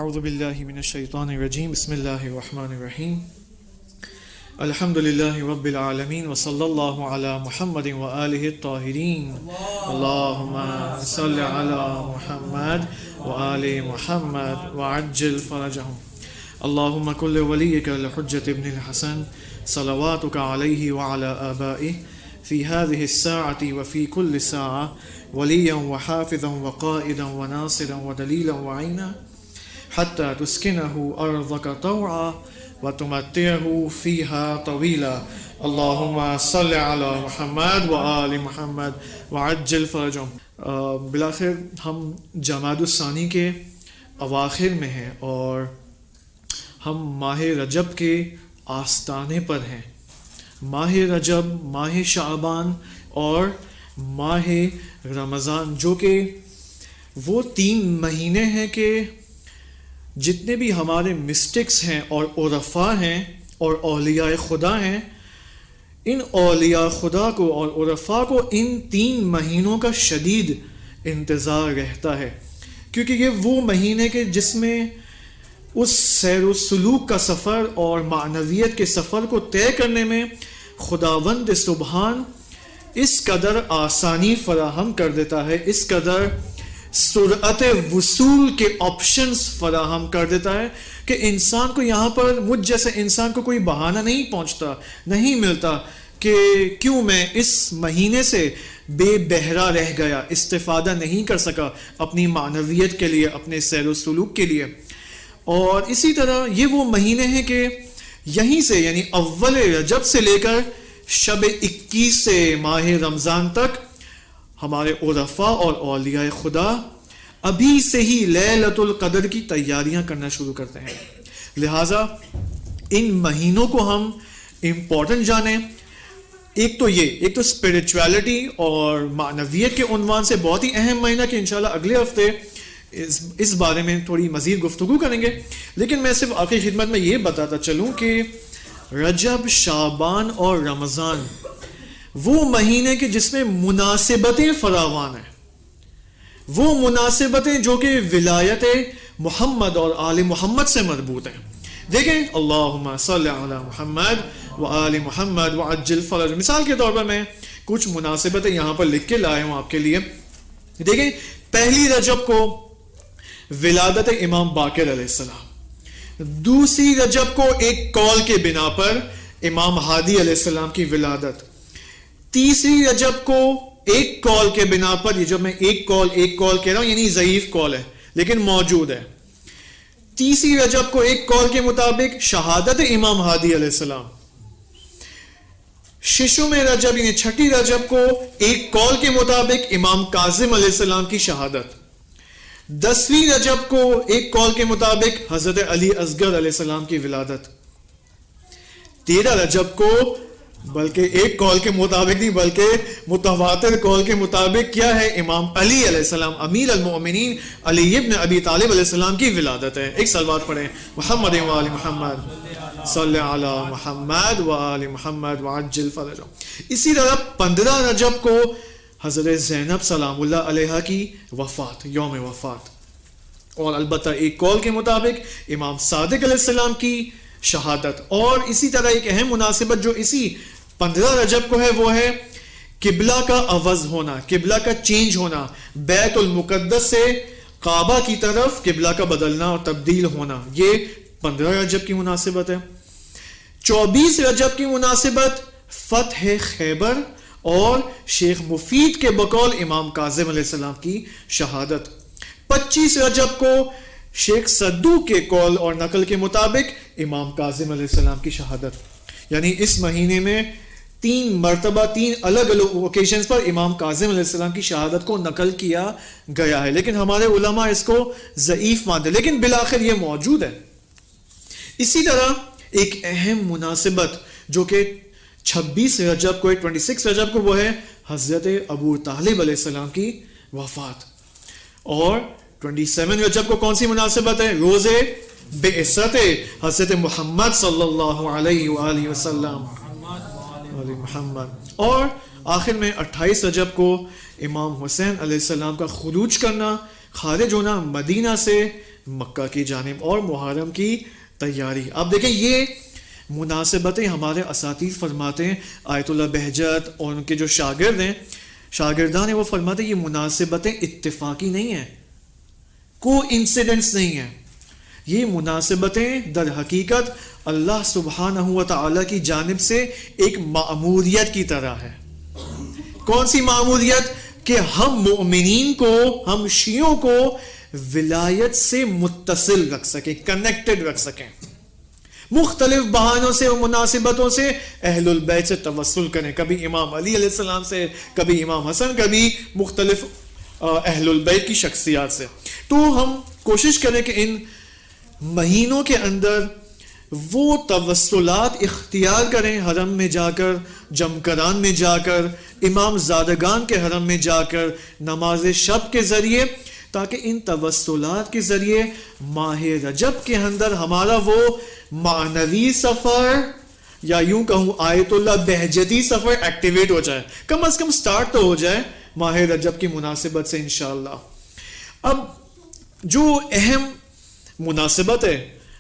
اعوذ باللہ من الشیطان الرجیم بسم اللہ الرحمن الرحیم الحمد للہ رب العالمین وصلی اللہ علی محمد وآلہ الطاہرین اللہم صل علی محمد وآل محمد وعجل فرجہم اللہم کل ولیک الحجۃ ابن الحسن صلواتک علیہ وعلی آبائہ فی هذه الساعة وفی كل ساعة ولیا وحافظا وقائدا وناصرا ودلیلا وعینا حتى تسكنه أرضك طوعا وتمتعه فيها طويلا اللهم صل على محمد وآل محمد وعجل فرجهم. بلاخر ہم جماد الثانی کے اواخر میں ہیں اور ہم ماہ رجب کے آستانے پر ہیں. ماہ رجب، ماہ شعبان اور ماہ رمضان، جو کہ وہ 3 مہینے ہیں کہ جتنے بھی ہمارے مسٹکس ہیں اور عرفاء ہیں اور اولیاء خدا ہیں، ان اولیاء خدا کو اور عرفاء کو ان 3 مہینوں کا شدید انتظار رہتا ہے، کیونکہ یہ وہ مہینے کے جس میں اس سیر و سلوک کا سفر اور معنویت کے سفر کو طے کرنے میں خداوند سبحان اس قدر آسانی فراہم کر دیتا ہے، اس قدر سرعت وصول کے آپشنز فراہم کر دیتا ہے کہ انسان کو یہاں پر، مجھ جیسے انسان کو کوئی بہانہ نہیں ملتا کہ کیوں میں اس مہینے سے بے بہرا رہ گیا، استفادہ نہیں کر سکا اپنی معنویت کے لیے، اپنے سیر و سلوک کے لیے. اور اسی طرح یہ وہ مہینے ہیں کہ یہیں سے، یعنی اول رجب سے لے کر شب 21 سے ماہ رمضان تک ہمارے عرفاء اور اولیاء خدا ابھی سے ہی لیلۃ القدر کی تیاریاں کرنا شروع کرتے ہیں. لہٰذا ان مہینوں کو ہم امپورٹنٹ جانیں. ایک تو اسپرچویلٹی اور معنویت کے عنوان سے بہت ہی اہم مہینہ کہ انشاءاللہ اگلے ہفتے اس بارے میں تھوڑی مزید گفتگو کریں گے. لیکن میں صرف آخری خدمت میں یہ بتاتا چلوں کہ رجب، شعبان اور رمضان وہ مہینے کے جس میں مناسبتیں فراوان ہیں، وہ مناسبتیں جو کہ ولایت محمد اور آل محمد سے مربوط ہیں. دیکھیں، اللہم صل علی محمد وآل محمد وعجل فرج. مثال کے طور پر میں کچھ مناسبتیں یہاں پر لکھ کے لایا ہوں آپ کے لیے. دیکھیں، پہلی رجب کو ولادت امام باقر علیہ السلام، دوسری رجب کو ایک قول کے بنا پر امام ہادی علیہ السلام کی ولادت، تیسری رجب کو ایک قول کے بنا پر، یہ جب میں ایک قول کہہ رہا ہوں یعنی ضعیف قول ہے لیکن موجود ہے، تیسری رجب کو ایک قول کے مطابق شہادت امام ہادی علیہ السلام، ششم رجب یعنی چھٹی رجب کو ایک قول کے مطابق امام کاظم علیہ السلام کی شہادت، 10ویں رجب کو ایک قول کے مطابق حضرت علی اصغر علیہ السلام کی ولادت، 13 رجب کو بلکہ ایک قول کے مطابق نہیں بلکہ متواتر قول کے مطابق کیا ہے، امام علی علیہ السلام امیر المؤمنین علی ابن ابی طالب علیہ السلام کی ولادت ہے. ایک صلوات پڑھیں، محمد وآل محمد صلی علی محمد وآل محمد وعجل فرجہم. اسی طرح 15 رجب کو حضرت زینب سلام اللہ علیہا کی وفات، یوم وفات، اور البتہ ایک قول کے مطابق امام صادق علیہ السلام کی شہادت. اور اسی طرح ایک اہم مناسبت جو اسی 15 رجب کو ہے وہ ہے قبلہ کا عوض ہونا، قبلہ کا چینج ہونا، بیت المقدس سے کعبہ کی طرف قبلہ کا بدلنا اور تبدیل ہونا. یہ 15 رجب کی مناسبت ہے. 24 رجب کی مناسبت فتح خیبر اور شیخ مفید کے بقول امام کاظم علیہ السلام کی شہادت. 25 رجب کو شیخ صدوق کے قول اور نقل کے مطابق امام کاظم علیہ السلام کی شہادت. یعنی اس مہینے میں 3 مرتبہ 3 الگ الگ اوکیشنز پر امام کاظم علیہ السلام کی شہادت کو نقل کیا گیا ہے، لیکن ہمارے علماء اس کو ضعیف مانتے، لیکن بالآخر یہ موجود ہے. اسی طرح ایک اہم مناسبت جو کہ 26 رجب کو 26 رجب کو وہ ہے حضرت ابو طالب علیہ السلام کی وفات. اور 27 رجب کو کون سی مناسبت ہے؟ روز بعثت حضرت محمد صلی اللہ علیہ وآلہ وسلم محمد. اور آخر میں 28 رجب کو امام حسین علیہ السلام کا خروج کرنا، خارج ہونا مدینہ سے مکہ کی جانب اور محرم کی تیاری. آپ دیکھیں یہ مناسبتیں ہمارے اساتذہ فرماتے ہیں, آیت اللہ بہجت اور ان کے جو شاگردان ہیں وہ فرماتے ہیں یہ مناسبتیں اتفاقی نہیں ہیں, کو انسیڈنس نہیں ہیں. یہ مناسبتیں در حقیقت اللہ سبحانہ و تعالی کی جانب سے ایک مأموریت کی طرح ہے. کون سی مأموریت؟ کہ ہم مؤمنین کو, ہم شیعوں کو ولایت سے متصل رکھ سکیں, کنیکٹڈ رکھ سکیں. مختلف بہانوں سے و مناسبتوں سے اہل البیت سے توسل کریں, کبھی امام علی علیہ السلام سے, کبھی امام حسن, کبھی مختلف اہل البیت کی شخصیات سے. تو ہم کوشش کریں کہ ان مہینوں کے اندر وہ توسلات اختیار کریں, حرم میں جا کر, جمکران میں جا کر, امام زادگان کے حرم میں جا کر, نماز شب کے ذریعے, تاکہ ان توسلات کے ذریعے ماہ رجب کے اندر ہمارا وہ معنوی سفر یا یوں کہوں آیت اللہ بہجتی سفر ایکٹیویٹ ہو جائے, کم از کم سٹارٹ تو ہو جائے ماہ رجب کی مناسبت سے انشاءاللہ. اب جو اہم مناسبت ہے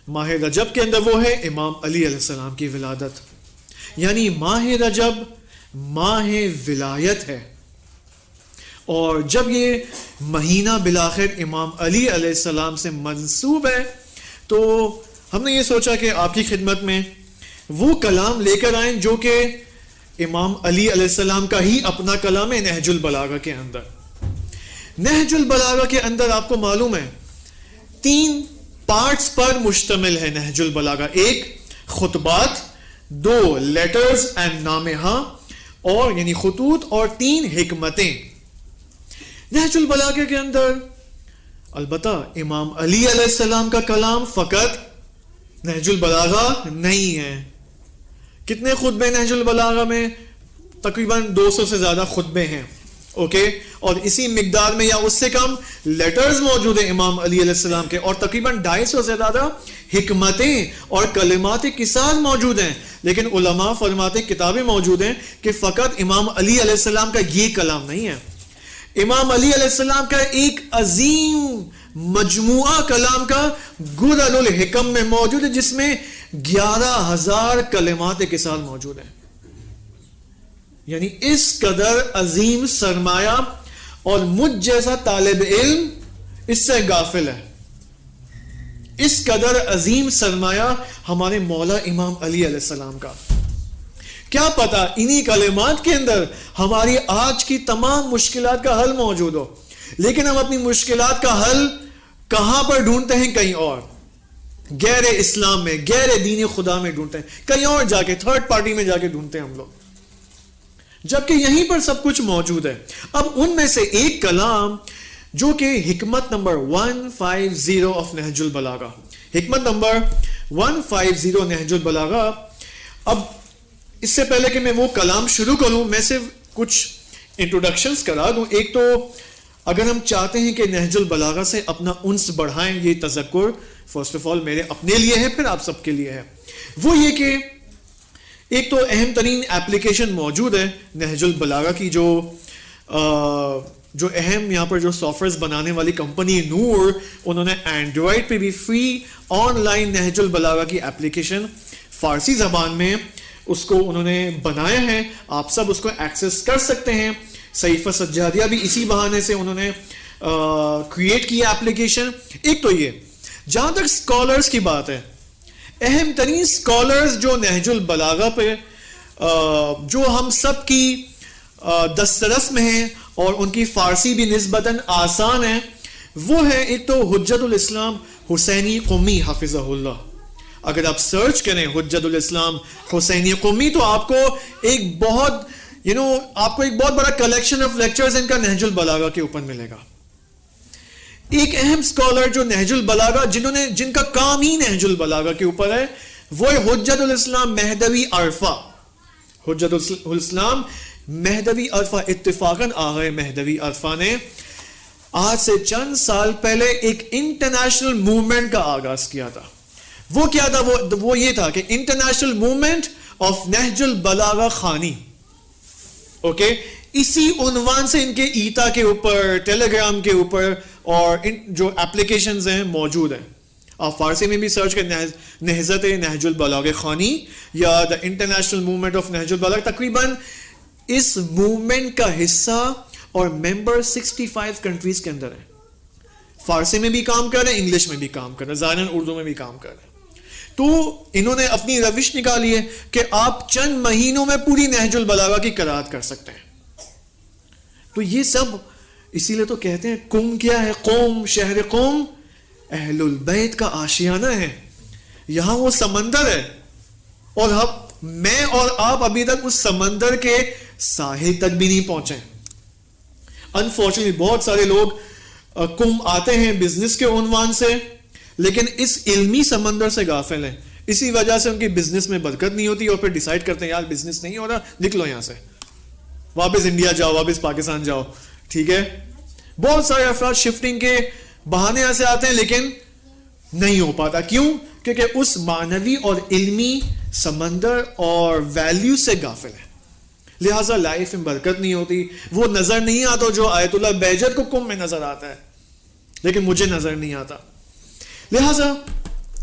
ماہ رجب کے اندر وہ ہے امام علی علیہ السلام کی ولادت, یعنی ماہ رجب ماہ ولایت ہے. اور جب یہ مہینہ بالآخر امام علی علیہ السلام سے منسوب ہے تو ہم نے یہ سوچا کہ آپ کی خدمت میں وہ کلام لے کر آئیں جو کہ امام علی علیہ السلام کا ہی اپنا کلام ہے نہج البلاغہ کے اندر. نہج البلاغہ کے اندر آپ کو معلوم ہے 3 پارٹس پر مشتمل ہے نہج البلاغہ. ایک خطبات, 2 لیٹرز اینڈ نامہ اور یعنی خطوط, اور 3 حکمتیں. نہج البلاغہ کے اندر البتہ امام علی علیہ السلام کا کلام فقط نہج البلاغہ نہیں ہے. کتنے خطبے نہج البلاغہ میں؟ تقریباً 200 سے زیادہ خطبے ہیں. اوکے, اور اسی مقدار میں یا اس سے کم لیٹرز موجود ہیں امام علی علیہ السلام کے, اور تقریباً 250 سے زیادہ حکمتیں اور کلمات قصاص موجود ہیں. لیکن علماء فرماتے ہیں, کتابیں موجود ہیں کہ فقط امام علی علیہ السلام کا یہ کلام نہیں ہے. امام علی علیہ السلام کا ایک عظیم مجموعہ کلام کا گرل الحکم میں موجود ہے, جس میں 11,000 کلمات قصاص موجود ہیں. یعنی اس قدر عظیم سرمایہ, اور مجھ جیسا طالب علم اس سے غافل ہے. اس قدر عظیم سرمایہ ہمارے مولا امام علی علیہ السلام کا. کیا پتا انہی کلمات کے اندر ہماری آج کی تمام مشکلات کا حل موجود ہو, لیکن ہم اپنی مشکلات کا حل کہاں پر ڈھونڈتے ہیں؟ کہیں اور, غیر اسلام میں, غیر دین خدا میں ڈھونڈتے ہیں, کہیں اور جا کے, تھرڈ پارٹی میں جا کے ڈھونڈتے ہیں ہم لوگ, جبکہ یہیں پر سب کچھ موجود ہے. اب ان میں سے ایک کلام جو کہ حکمت نمبر 150 آف نہج البلاغہ, حکمت نمبر 150 نہج البلاغہ. اب اس سے پہلے کہ میں وہ کلام شروع کروں, میں صرف کچھ انٹروڈکشنز کرا دوں. ایک تو اگر ہم چاہتے ہیں کہ نہج البلاغہ سے اپنا انس بڑھائیں, یہ تذکر فرسٹ آف آل میرے اپنے لیے ہے, پھر آپ سب کے لیے ہے. وہ یہ کہ ایک تو اہم ترین ایپلیکیشن موجود ہے نہج البلاغہ کی, جو اہم یہاں پر جو سافٹ ویئرز بنانے والی کمپنی نور, انہوں نے اینڈرائڈ پہ بھی فری آن لائن نہج البلاغہ کی ایپلیکیشن فارسی زبان میں اس کو انہوں نے بنایا ہے. آپ سب اس کو ایکسس کر سکتے ہیں. صحیفہ سجادیہ بھی اسی بہانے سے انہوں نے کریٹ کیا ایپلیکیشن. ایک تو یہ, جہاں تک اسکالرز کی بات ہے, اہم ترین اسکالرز جو نہج البلاغہ پہ جو ہم سب کی دسترس میں ہیں اور ان کی فارسی بھی نسبتاً آسان ہے, وہ ہے ایک تو حجت الاسلام حسینی قمی حفظہ اللہ. اگر آپ سرچ کریں حجت الاسلام حسینی قمی تو آپ کو ایک بہت آپ کو ایک بہت بڑا کلیکشن آف لیکچرز ان کا نہج البلاغہ کے اوپر ملے گا. ایک اہم اسکالر جو نہج البلاغہ جن کا کام ہی نہج البلاغہ کے اوپر ہے, وہ حجت الاسلام مہدوی عرفہ. حجت الاسلام مہدوی عرفہ, اتفاقاً آغا مہدوی عرفہ نے آج سے چند سال پہلے ایک انٹرنیشنل موومنٹ کا آغاز کیا تھا. وہ کیا تھا؟ وہ یہ تھا کہ انٹرنیشنل موومنٹ آف نہج البلاغہ خانی. اوکے, اسی عنوان سے ان کے ایتا کے اوپر, ٹیلی گرام کے اوپر اور جو اپلیکیشنز ہیں موجود ہیں. آپ فارسی میں بھی سرچ کریں نہضت نہج البلاغہ خوانی یا دا انٹرنیشنل موومنٹ آف نہج البلاغہ. تقریباً اس موومنٹ کا حصہ اور ممبر 65 کنٹریز کے اندر ہیں. فارسی میں بھی کام کر رہے ہیں, انگلش میں بھی کام کر رہے ہیں, ظاہراً اردو میں بھی کام کر رہے ہیں. تو انہوں نے اپنی روش نکالی ہے کہ آپ چند مہینوں میں پوری نہج البلاغہ کی قرأت کر سکتے ہیں. تو یہ سب اسی لیے تو کہتے ہیں قم کیا ہے؟ قوم, شہر قوم اہل البیت کا آشیانہ ہے. یہاں وہ سمندر ہے اور میں اور آپ ابھی تک اس سمندر کے ساحل تک بھی نہیں پہنچے. انفارچونیٹلی بہت سارے لوگ قم آتے ہیں بزنس کے عنوان سے, لیکن اس علمی سمندر سے غافل ہیں. اسی وجہ سے ان کی بزنس میں برکت نہیں ہوتی اور پھر ڈیسائیڈ کرتے ہیں یار بزنس نہیں ہو رہا, نکلو یہاں سے, واپس انڈیا جاؤ, واپس پاکستان جاؤ. ٹھیک ہے, بہت سارے افراد شفٹنگ کے بہانے ایسے آتے ہیں لیکن نہیں ہو پاتا. کیوں؟ کیونکہ اس معنوی اور علمی سمندر اور ویلیو سے غافل ہے. لہٰذا لائف میں برکت نہیں ہوتی. وہ نظر نہیں آتا جو آیت اللہ بہجت کو قم میں نظر آتا ہے, لیکن مجھے نظر نہیں آتا. لہٰذا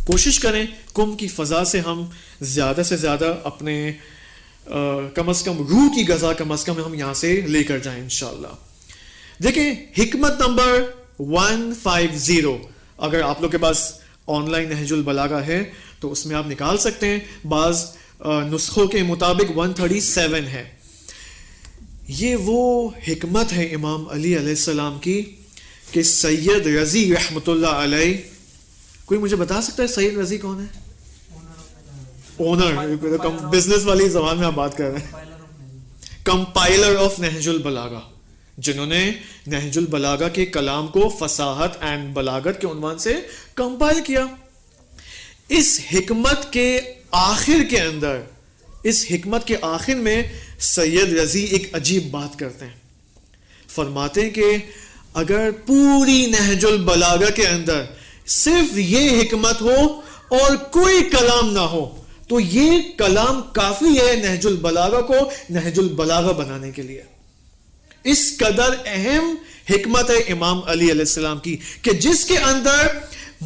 کوشش کریں قم کی فضا سے ہم زیادہ سے زیادہ اپنے کم از کم روح کی غذا کم از کم ہم یہاں سے لے کر جائیں انشاءاللہ. دیکھیں حکمت نمبر 150, اگر آپ لوگ کے پاس آن لائن نہج البلاغہ ہے تو اس میں آپ نکال سکتے ہیں. بعض نسخوں کے مطابق 137 ہے. یہ وہ حکمت ہے امام علی علیہ السلام کی کہ سید رضی رحمت اللہ علیہ, کوئی مجھے بتا سکتا ہے سید رضی کون ہے؟ اونر, بزنس والی زبان میں آپ بات کر رہے ہیں. کمپائلر آف نہج البلاغہ, جنہوں نے نہج البلاغہ کے کلام کو فصاحت اینڈ بلاغت کے عنوان سے کمپائل کیا. اس حکمت کے آخر کے اندر, اس حکمت کے آخر میں سید رضی ایک عجیب بات کرتے ہیں. فرماتے ہیں کہ اگر پوری نہج البلاغہ کے اندر صرف یہ حکمت ہو اور کوئی کلام نہ ہو تو یہ کلام کافی ہے نہج البلاغہ کو نہج البلاغہ بنانے کے لیے. اس قدر اہم حکمت ہے امام علی علیہ السلام کی کہ جس کے اندر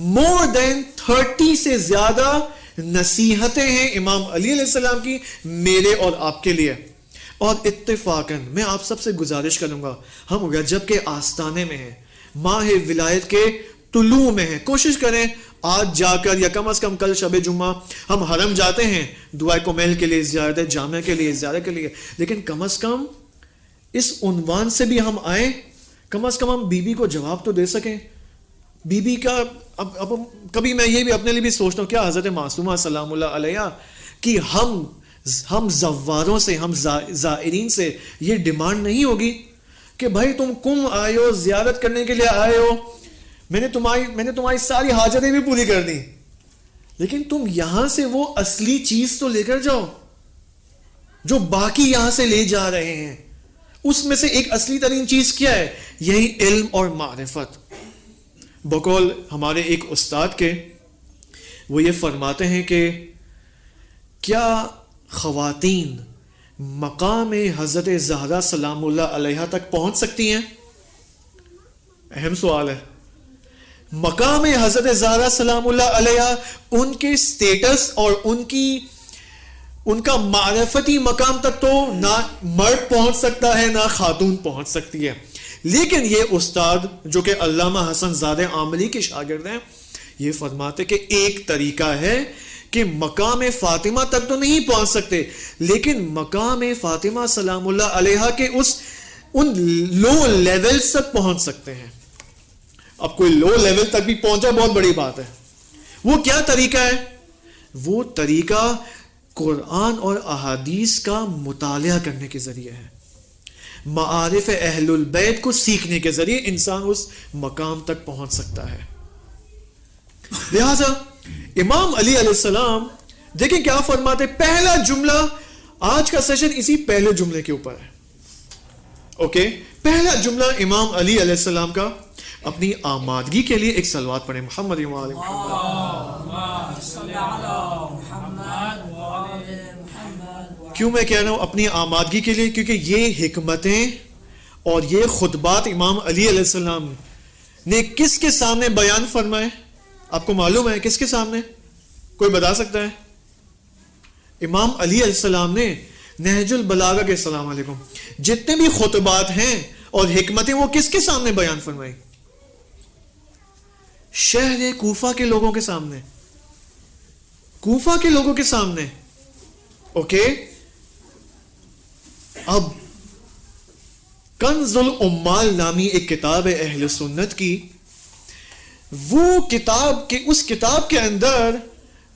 more than 30 سے زیادہ نصیحتیں ہیں امام علی علیہ السلام کی میرے اور آپ کے لیے. اور اتفاقاً میں آپ سب سے گزارش کروں گا, ہم رجب کے آستانے میں ہیں, ماہ ولایت کے طلوع میں ہیں. کوشش کریں آج جا کر یا کم از کم کل شب جمعہ ہم حرم جاتے ہیں دعائے کمیل کے لیے, زیارت جامع کے لیے, زیارت کے لیے, لیکن کم از کم اس عنوان سے بھی ہم آئیں, کم از کم ہم بی بی کو جواب تو دے سکیں. بی بی کا اب کبھی میں یہ بھی اپنے لیے بھی سوچتا ہوں کیا حضرت معصومہ سلام اللہ علیہ کہ ہم زواروں سے, ہم زائرین سے یہ ڈیمانڈ نہیں ہوگی کہ بھائی تم قم آئے ہو, زیارت کرنے کے لیے آئے ہو, میں نے تمہاری ساری حاجتیں بھی پوری کر دی, لیکن تم یہاں سے وہ اصلی چیز تو لے کر جاؤ جو باقی یہاں سے لے جا رہے ہیں. اس میں سے ایک اصلی ترین چیز کیا ہے؟ یہی علم اور معرفت. بقول ہمارے ایک استاد کے, وہ یہ فرماتے ہیں کہ کیا خواتین مقام حضرت زہرا سلام اللہ علیہ تک پہنچ سکتی ہیں؟ اہم سوال ہے. مقام حضرت زہرا سلام اللہ علیہ, ان کے سٹیٹس اور ان کا معرفتی مقام تک تو نہ مرد پہنچ سکتا ہے نہ خاتون پہنچ سکتی ہے. لیکن یہ استاد جو کہ علامہ حسن زادہ عاملی کے شاگرد ہیں, یہ فرماتے کہ ایک طریقہ ہے کہ مقام فاطمہ تک تو نہیں پہنچ سکتے, لیکن مقام فاطمہ سلام اللہ علیہ کے ان لو لیولز تک پہنچ سکتے ہیں. اب کوئی لو لیول تک بھی پہنچا بہت بڑی بات ہے. وہ کیا طریقہ ہے؟ وہ طریقہ قرآن اور احادیث کا مطالعہ کرنے کے ذریعے ہے. معارف اہل البیت کو سیکھنے کے ذریعے انسان اس مقام تک پہنچ سکتا ہے. لہذا امام علی علیہ السلام دیکھیں کیا فرماتے. پہلا جملہ, آج کا سیشن اسی پہلے جملے کے اوپر ہے. اوکے, پہلا جملہ امام علی علیہ السلام کا, اپنی آمادگی کے لیے ایک صلوات پڑھیں محمد و آل محمد. کیوں میں کہہ رہا ہوں اپنی آمادگی کے لیے؟ کیونکہ یہ حکمتیں اور یہ خطبات امام علی علیہ السلام نے کس کے سامنے بیان فرمائے؟ آپ کو معلوم ہے کس کے سامنے؟ کوئی بتا سکتا ہے؟ امام علی علیہ السلام نے نہج البلاغہ کے السلام علیکم جتنے بھی خطبات ہیں اور حکمتیں وہ کس کے سامنے بیان فرمائی؟ شہر کوفہ کے لوگوں کے سامنے، کوفہ کے لوگوں کے سامنے. اوکے، اب کنز العمال نامی ایک کتاب ہے اہل سنت کی، وہ کتاب کے اس کتاب کے اندر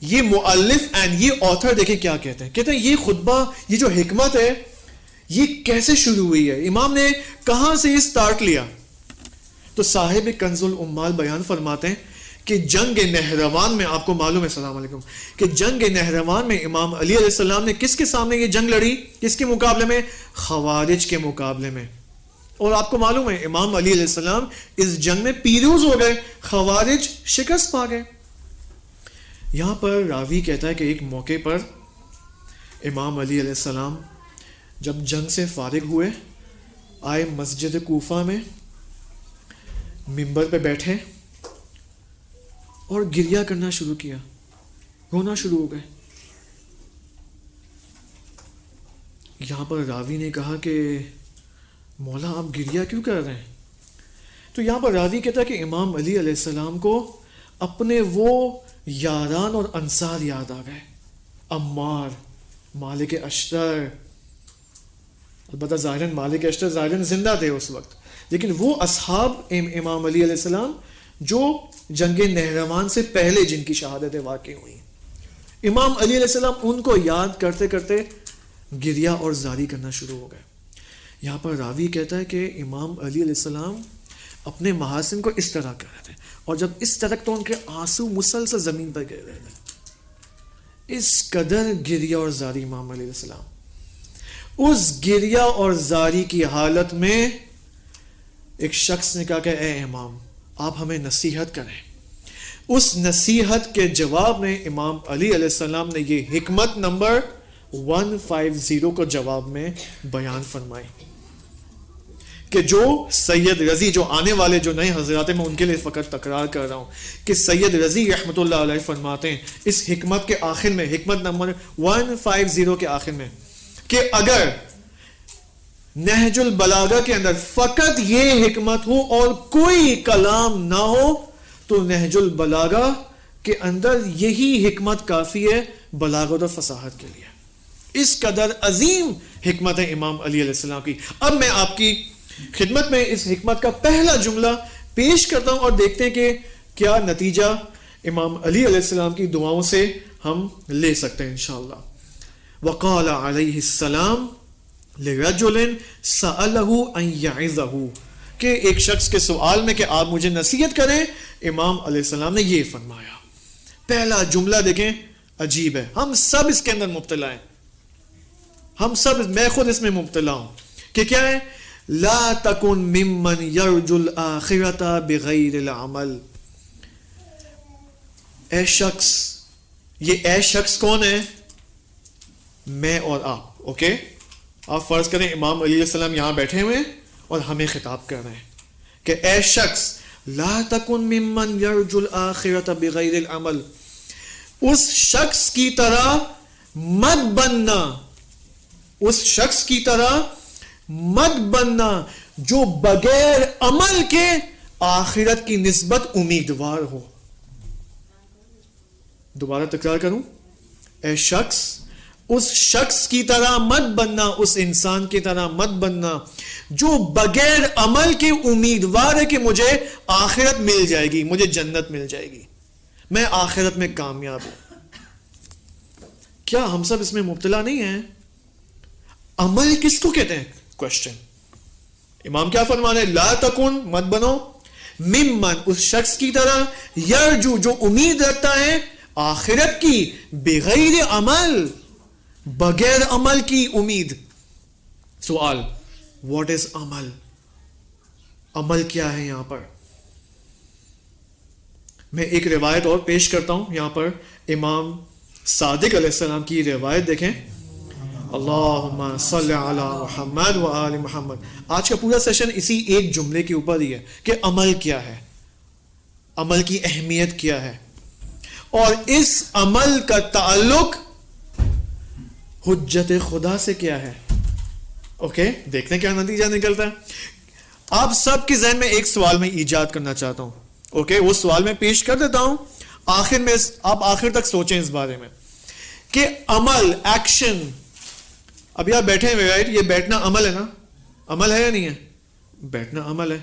یہ مؤلف اینڈ یہ آتھر دیکھیں کیا کہتے ہیں. کہتے ہیں یہ خطبہ، یہ جو حکمت ہے یہ کیسے شروع ہوئی ہے، امام نے کہاں سے یہ سٹارٹ لیا. تو صاحب کنز العمال بیان فرماتے ہیں کہ جنگ نہروان میں، آپ کو معلوم ہے السلام علیکم، کہ جنگ نہروان میں امام علی علیہ السلام نے کس کے سامنے یہ جنگ لڑی؟ کس کے مقابلے میں؟ خوارج کے مقابلے میں. اور آپ کو معلوم ہے امام علی علیہ السلام اس جنگ میں پیروز ہو گئے، خوارج شکست پا گئے. یہاں پر راوی کہتا ہے کہ ایک موقع پر امام علی علیہ السلام جب جنگ سے فارغ ہوئے، آئے مسجد کوفہ میں، منبر پہ بیٹھے اور گریہ کرنا شروع کیا، رونا شروع ہو گئے. یہاں پر راوی نے کہا کہ مولا آپ گریہ کیوں کر رہے ہیں؟ تو یہاں پر راوی کہتا ہے کہ امام علی علیہ السلام کو اپنے وہ یاران اور انصار یاد آ گئے، عمار، مالک اشتر. البتہ ظاہراً مالک اشتر ظاہراً زندہ تھے اس وقت، لیکن وہ اصحاب امام علی علیہ السلام جو جنگ نہروان سے پہلے جن کی شہادتیں واقع ہوئی، امام علی علیہ السلام ان کو یاد کرتے کرتے گریہ اور زاری کرنا شروع ہو گئے. یہاں پر راوی کہتا ہے کہ امام علی علیہ السلام اپنے محاسن کو اس طرح کر رہے تھے، اور جب اس طرح تو ان کے آنسو مسلسل زمین پر گر رہے تھے. اس قدر گریہ اور زاری امام علیہ السلام. اس گریہ اور زاری کی حالت میں ایک شخص نے کہا کہ اے امام آپ ہمیں نصیحت کریں. اس نصیحت کے جواب میں امام علی علیہ السلام نے یہ حکمت نمبر 150 کو جواب میں بیان فرمائی کہ جو سید رضی، جو آنے والے جو نئے حضرات ہیں، میں ان کے لیے فقط تکرار کر رہا ہوں کہ سید رضی رحمۃ اللہ علیہ فرماتے ہیں اس حکمت کے آخر میں، حکمت نمبر 150 کے آخر میں، کہ اگر نہج البلاغہ کے اندر فقط یہ حکمت ہو اور کوئی کلام نہ ہو تو نہج البلاغہ کے اندر یہی حکمت کافی ہے بلاغت اور فصاحت کے لیے. اس قدر عظیم حکمت ہے امام علی علیہ السلام کی. اب میں آپ کی خدمت میں اس حکمت کا پہلا جملہ پیش کرتا ہوں اور دیکھتے ہیں کہ کیا نتیجہ امام علی علیہ السلام کی دعاؤں سے ہم لے سکتے ہیں انشاءاللہ. وقال علیہ السلام لرجل سألہ ان یعظہ، کہ ایک شخص کے سوال میں کہ آپ مجھے نصیحت کریں، امام علیہ السلام نے یہ فرمایا. پہلا جملہ دیکھیں عجیب ہے، ہم سب اس کے اندر مبتلا ہیں، ہم سب، میں خود اس میں مبتلا ہوں. کہ کیا ہے؟ لا تکن ممن یرجو الآخرۃ بغیر العمل. اے شخص، یہ اے شخص کون ہے؟ میں اور آپ. اوکے، آپ فرض کریں امام علی علیہ السلام یہاں بیٹھے ہوئے اور ہمیں خطاب کر رہے ہیں کہ اے شخص لا تکن ممن یرجو الآخرۃ بغیر العمل، اس شخص کی طرح مت بننا، اس شخص کی طرح مت بننا جو بغیر عمل کے آخرت کی نسبت امیدوار ہو. دوبارہ تکرار کروں، اے شخص، اس شخص کی طرح مت بننا، اس انسان کی طرح مت بننا جو بغیر عمل کے امیدوار ہے کہ مجھے آخرت مل جائے گی، مجھے جنت مل جائے گی، میں آخرت میں کامیاب ہوں. کیا ہم سب اس میں مبتلا نہیں ہیں؟ عمل کس کو کہتے ہیں؟ کوشچن. امام کیا فرمانے؟ لا تکن، مت بنو، ممن، اس شخص کی طرح، یرجو، جو امید رکھتا ہے آخرت کی، بغیر عمل، بغیر عمل کی امید. سوال، واٹ از عمل؟ عمل کیا ہے؟ یہاں پر میں ایک روایت اور پیش کرتا ہوں. یہاں پر امام صادق علیہ السلام کی روایت دیکھیں. اللہم صلی علی محمد و آل محمد. آج کا پورا سیشن اسی ایک جملے کے اوپر ہی ہے کہ عمل کیا ہے. عمل کی اہمیت کیا ہے اور اس عمل کا تعلق حجت خدا سے کیا ہے. اوکے دیکھتے ہیں کیا نتیجہ نکلتا ہے. آپ سب کے ذہن میں ایک سوال میں ایجاد کرنا چاہتا ہوں. اوکے وہ سوال میں پیش کر دیتا ہوں, آخر میں آپ آخر تک سوچیں اس بارے میں کہ عمل, ایکشن, ابھی آپ بیٹھے ہیں رائٹ, یہ بیٹھنا عمل ہے نا, عمل ہے یا نہیں ہے؟ بیٹھنا عمل ہے.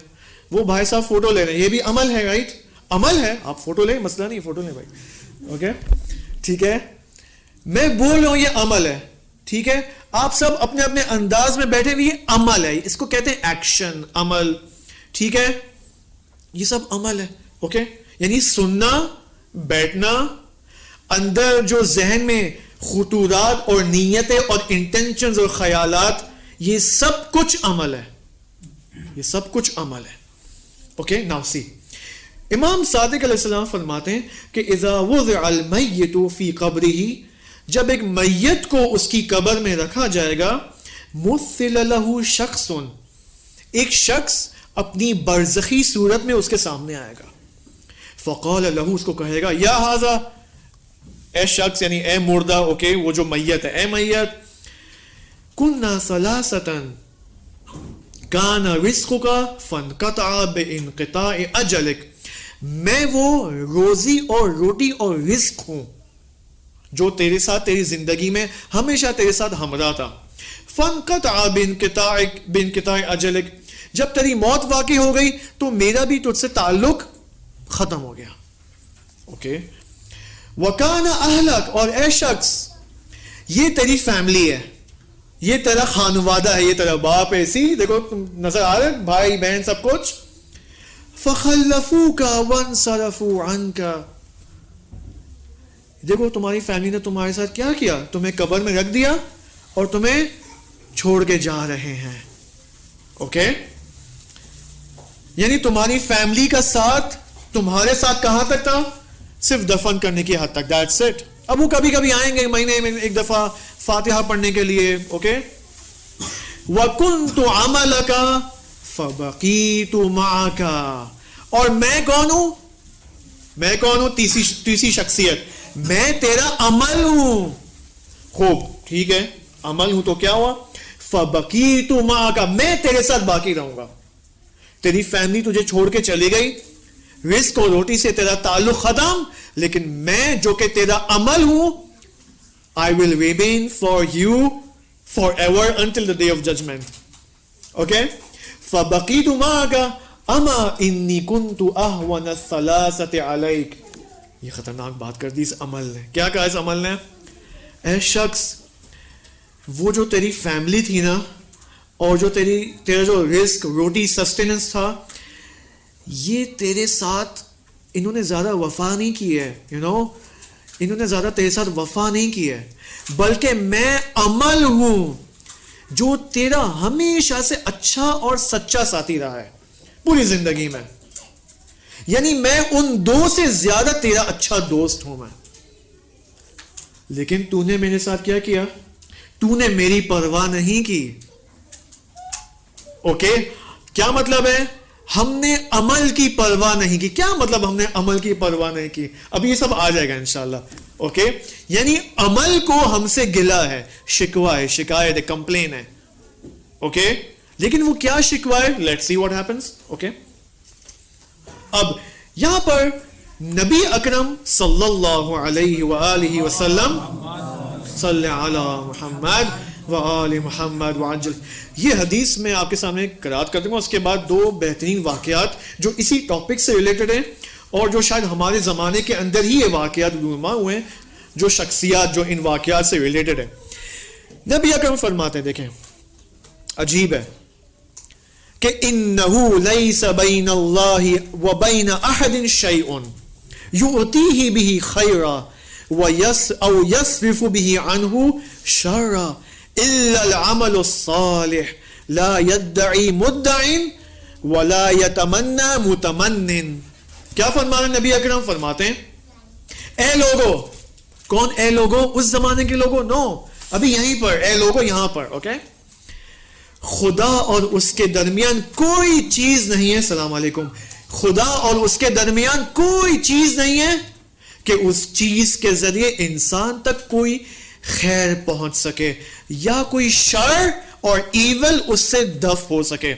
وہ بھائی صاحب فوٹو لے رہے ہیں, یہ بھی عمل ہے رائٹ, عمل ہے. آپ فوٹو لیں, مسئلہ نہیں, فوٹو لیں بھائی. اوکے ٹھیک ہے, میں بول رہا ہوں یہ عمل ہے. ٹھیک ہے, آپ سب اپنے اپنے انداز میں بیٹھے ہوئے, یہ عمل ہے, اس کو کہتے ہیں ایکشن, عمل. ٹھیک ہے, یہ سب عمل ہے. اوکے یعنی سننا, بیٹھنا, اندر جو ذہن میں خطورات اور نیتیں اور انٹینشنز اور خیالات, یہ سب کچھ عمل ہے, یہ سب کچھ عمل ہے. اوکے ناؤ سی, امام صادق علیہ السلام فرماتے ہیں کہ اذا وضع المیت فی قبرہ, جب ایک میت کو اس کی قبر میں رکھا جائے گا, مثل لہ شخص, ایک شخص اپنی برزخی صورت میں اس کے سامنے آئے گا. فقال لہ, اس کو کہے گا, یا ھذا, اے شخص یعنی اے مردہ, اوکے وہ جو میت ہے, اے میت, کنا ثلاثۃ کان رزقک فانقطع بانقطاع اجلک, میں وہ روزی اور روٹی اور رزق ہوں جو تیرے ساتھ تیری زندگی میں ہمیشہ تیرے ساتھ ہمراہ تھا. فانقطع بانقطاع اجلک, جب تیری موت واقع ہو گئی تو میرا بھی تجھ سے تعلق ختم ہو گیا. اوکے, وکان اہلک, اور اے شخص یہ تیری فیملی ہے, یہ تیرا خانوادہ ہے, یہ تیرا باپ ہے, اسی دیکھو نظر آ رہا ہے, بھائی بہن سب کچھ. فخلفوک وانصرفوا عنک, دیکھو تمہاری فیملی نے تمہارے ساتھ کیا کیا, تمہیں قبر میں رکھ دیا اور تمہیں چھوڑ کے جا رہے ہیں. اوکے یعنی تمہاری فیملی کا ساتھ تمہارے ساتھ کہاں تک تھا, صرف دفن کرنے کی حد تک, دیٹس اٹ. اب وہ کبھی کبھی آئیں گے مہینے میں ایک دفعہ فاتحہ پڑھنے کے لیے. اوکے, وَكُنْتُ عَمَلَكَ فَبَقِيتُ مَعَكَ, اور میں کون ہوں, میں کون ہوں, تیسری شخصیت, میں تیرا عمل ہوں. خوب ٹھیک ہے, عمل ہوں تو کیا ہوا, فَبَقِيتُ مَعَكَ, میں تیرے ساتھ باقی رہوں گا. تیری فیملی تجھے چھوڑ کے چلی گئی, رزق اور روٹی سے تیرا تعلق ختم, لیکن میں جو کہ تیرا عمل ہوں, I will remain for you forever until the day of judgment. Okay, فَبَقِيتُ مَعَكَ أَمَا إِنِّي كُنْتُ أَهْوَنَ الثَّلَاثَةِ عَلَيْكَ. یہ خطرناک بات کر دی اس عمل نے. کیا کہا اس عمل نے, اے شخص وہ جو تیری فیملی تھی نا, اور جو تیرا جو رزق روٹی سسٹیننس تھا, یہ تیرے ساتھ انہوں نے زیادہ وفا نہیں کی ہے, انہوں نے زیادہ تیرے ساتھ وفا نہیں کی ہے, بلکہ میں عمل ہوں جو تیرا ہمیشہ سے اچھا اور سچا ساتھی رہا ہے پوری زندگی میں. یعنی میں ان دو سے زیادہ تیرا اچھا دوست ہوں میں. لیکن تو نے میرے ساتھ کیا کیا, تو نے میری پرواہ نہیں کی. اوکے کیا مطلب ہے, ہم نے عمل کی پرواہ نہیں کی. کیا مطلب ہم نے عمل کی پرواہ نہیں کی, اب یہ سب آ جائے گا انشاءاللہ. اوکے یعنی عمل کو ہم سے گلا ہے, شکوہ ہے, شکایت ہے, کمپلین ہے. اوکے لیکن وہ کیا شکوہ ہے, let's see what happens. Okay اب یہاں پر نبی اکرم صلی اللہ علیہ وآلہ وسلم, صلی علی محمد وآل محمد وعجل, یہ حدیث میں آپ کے سامنے قرات کر دوں گا. اس کے بعد دو بہترین واقعات جو اسی ٹاپک سے ریلیٹڈ ہیں اور جو شاید ہمارے زمانے کے اندر ہی یہ واقعات رونما ہوئے ہیں, جو شخصیات جو ان واقعات سے ریلیٹڈ ہیں. نبی اکرم فرماتے ہیں, دیکھیں عجیب ہے کہ انہو لیس بین اللہ و بین احد شیء یؤتیہ بہ خیرا او یصرف بہ عنہ شرا الا العمل الصالح لا يدعی مدع ولا يتمنى متمن. کیا فرمانے نبی اکرم فرماتے ہیں, اے لوگو, کون اے لوگو, اس زمانے کے لوگو, نو ابھی یہیں پر, اے لوگو یہاں پر. اوکے خدا اور اس کے درمیان کوئی چیز نہیں ہے, السلام علیکم, خدا اور اس کے درمیان کوئی چیز نہیں ہے کہ اس چیز کے ذریعے انسان تک کوئی خیر پہنچ سکے یا کوئی شر اور ایول اس سے دفع ہو سکے.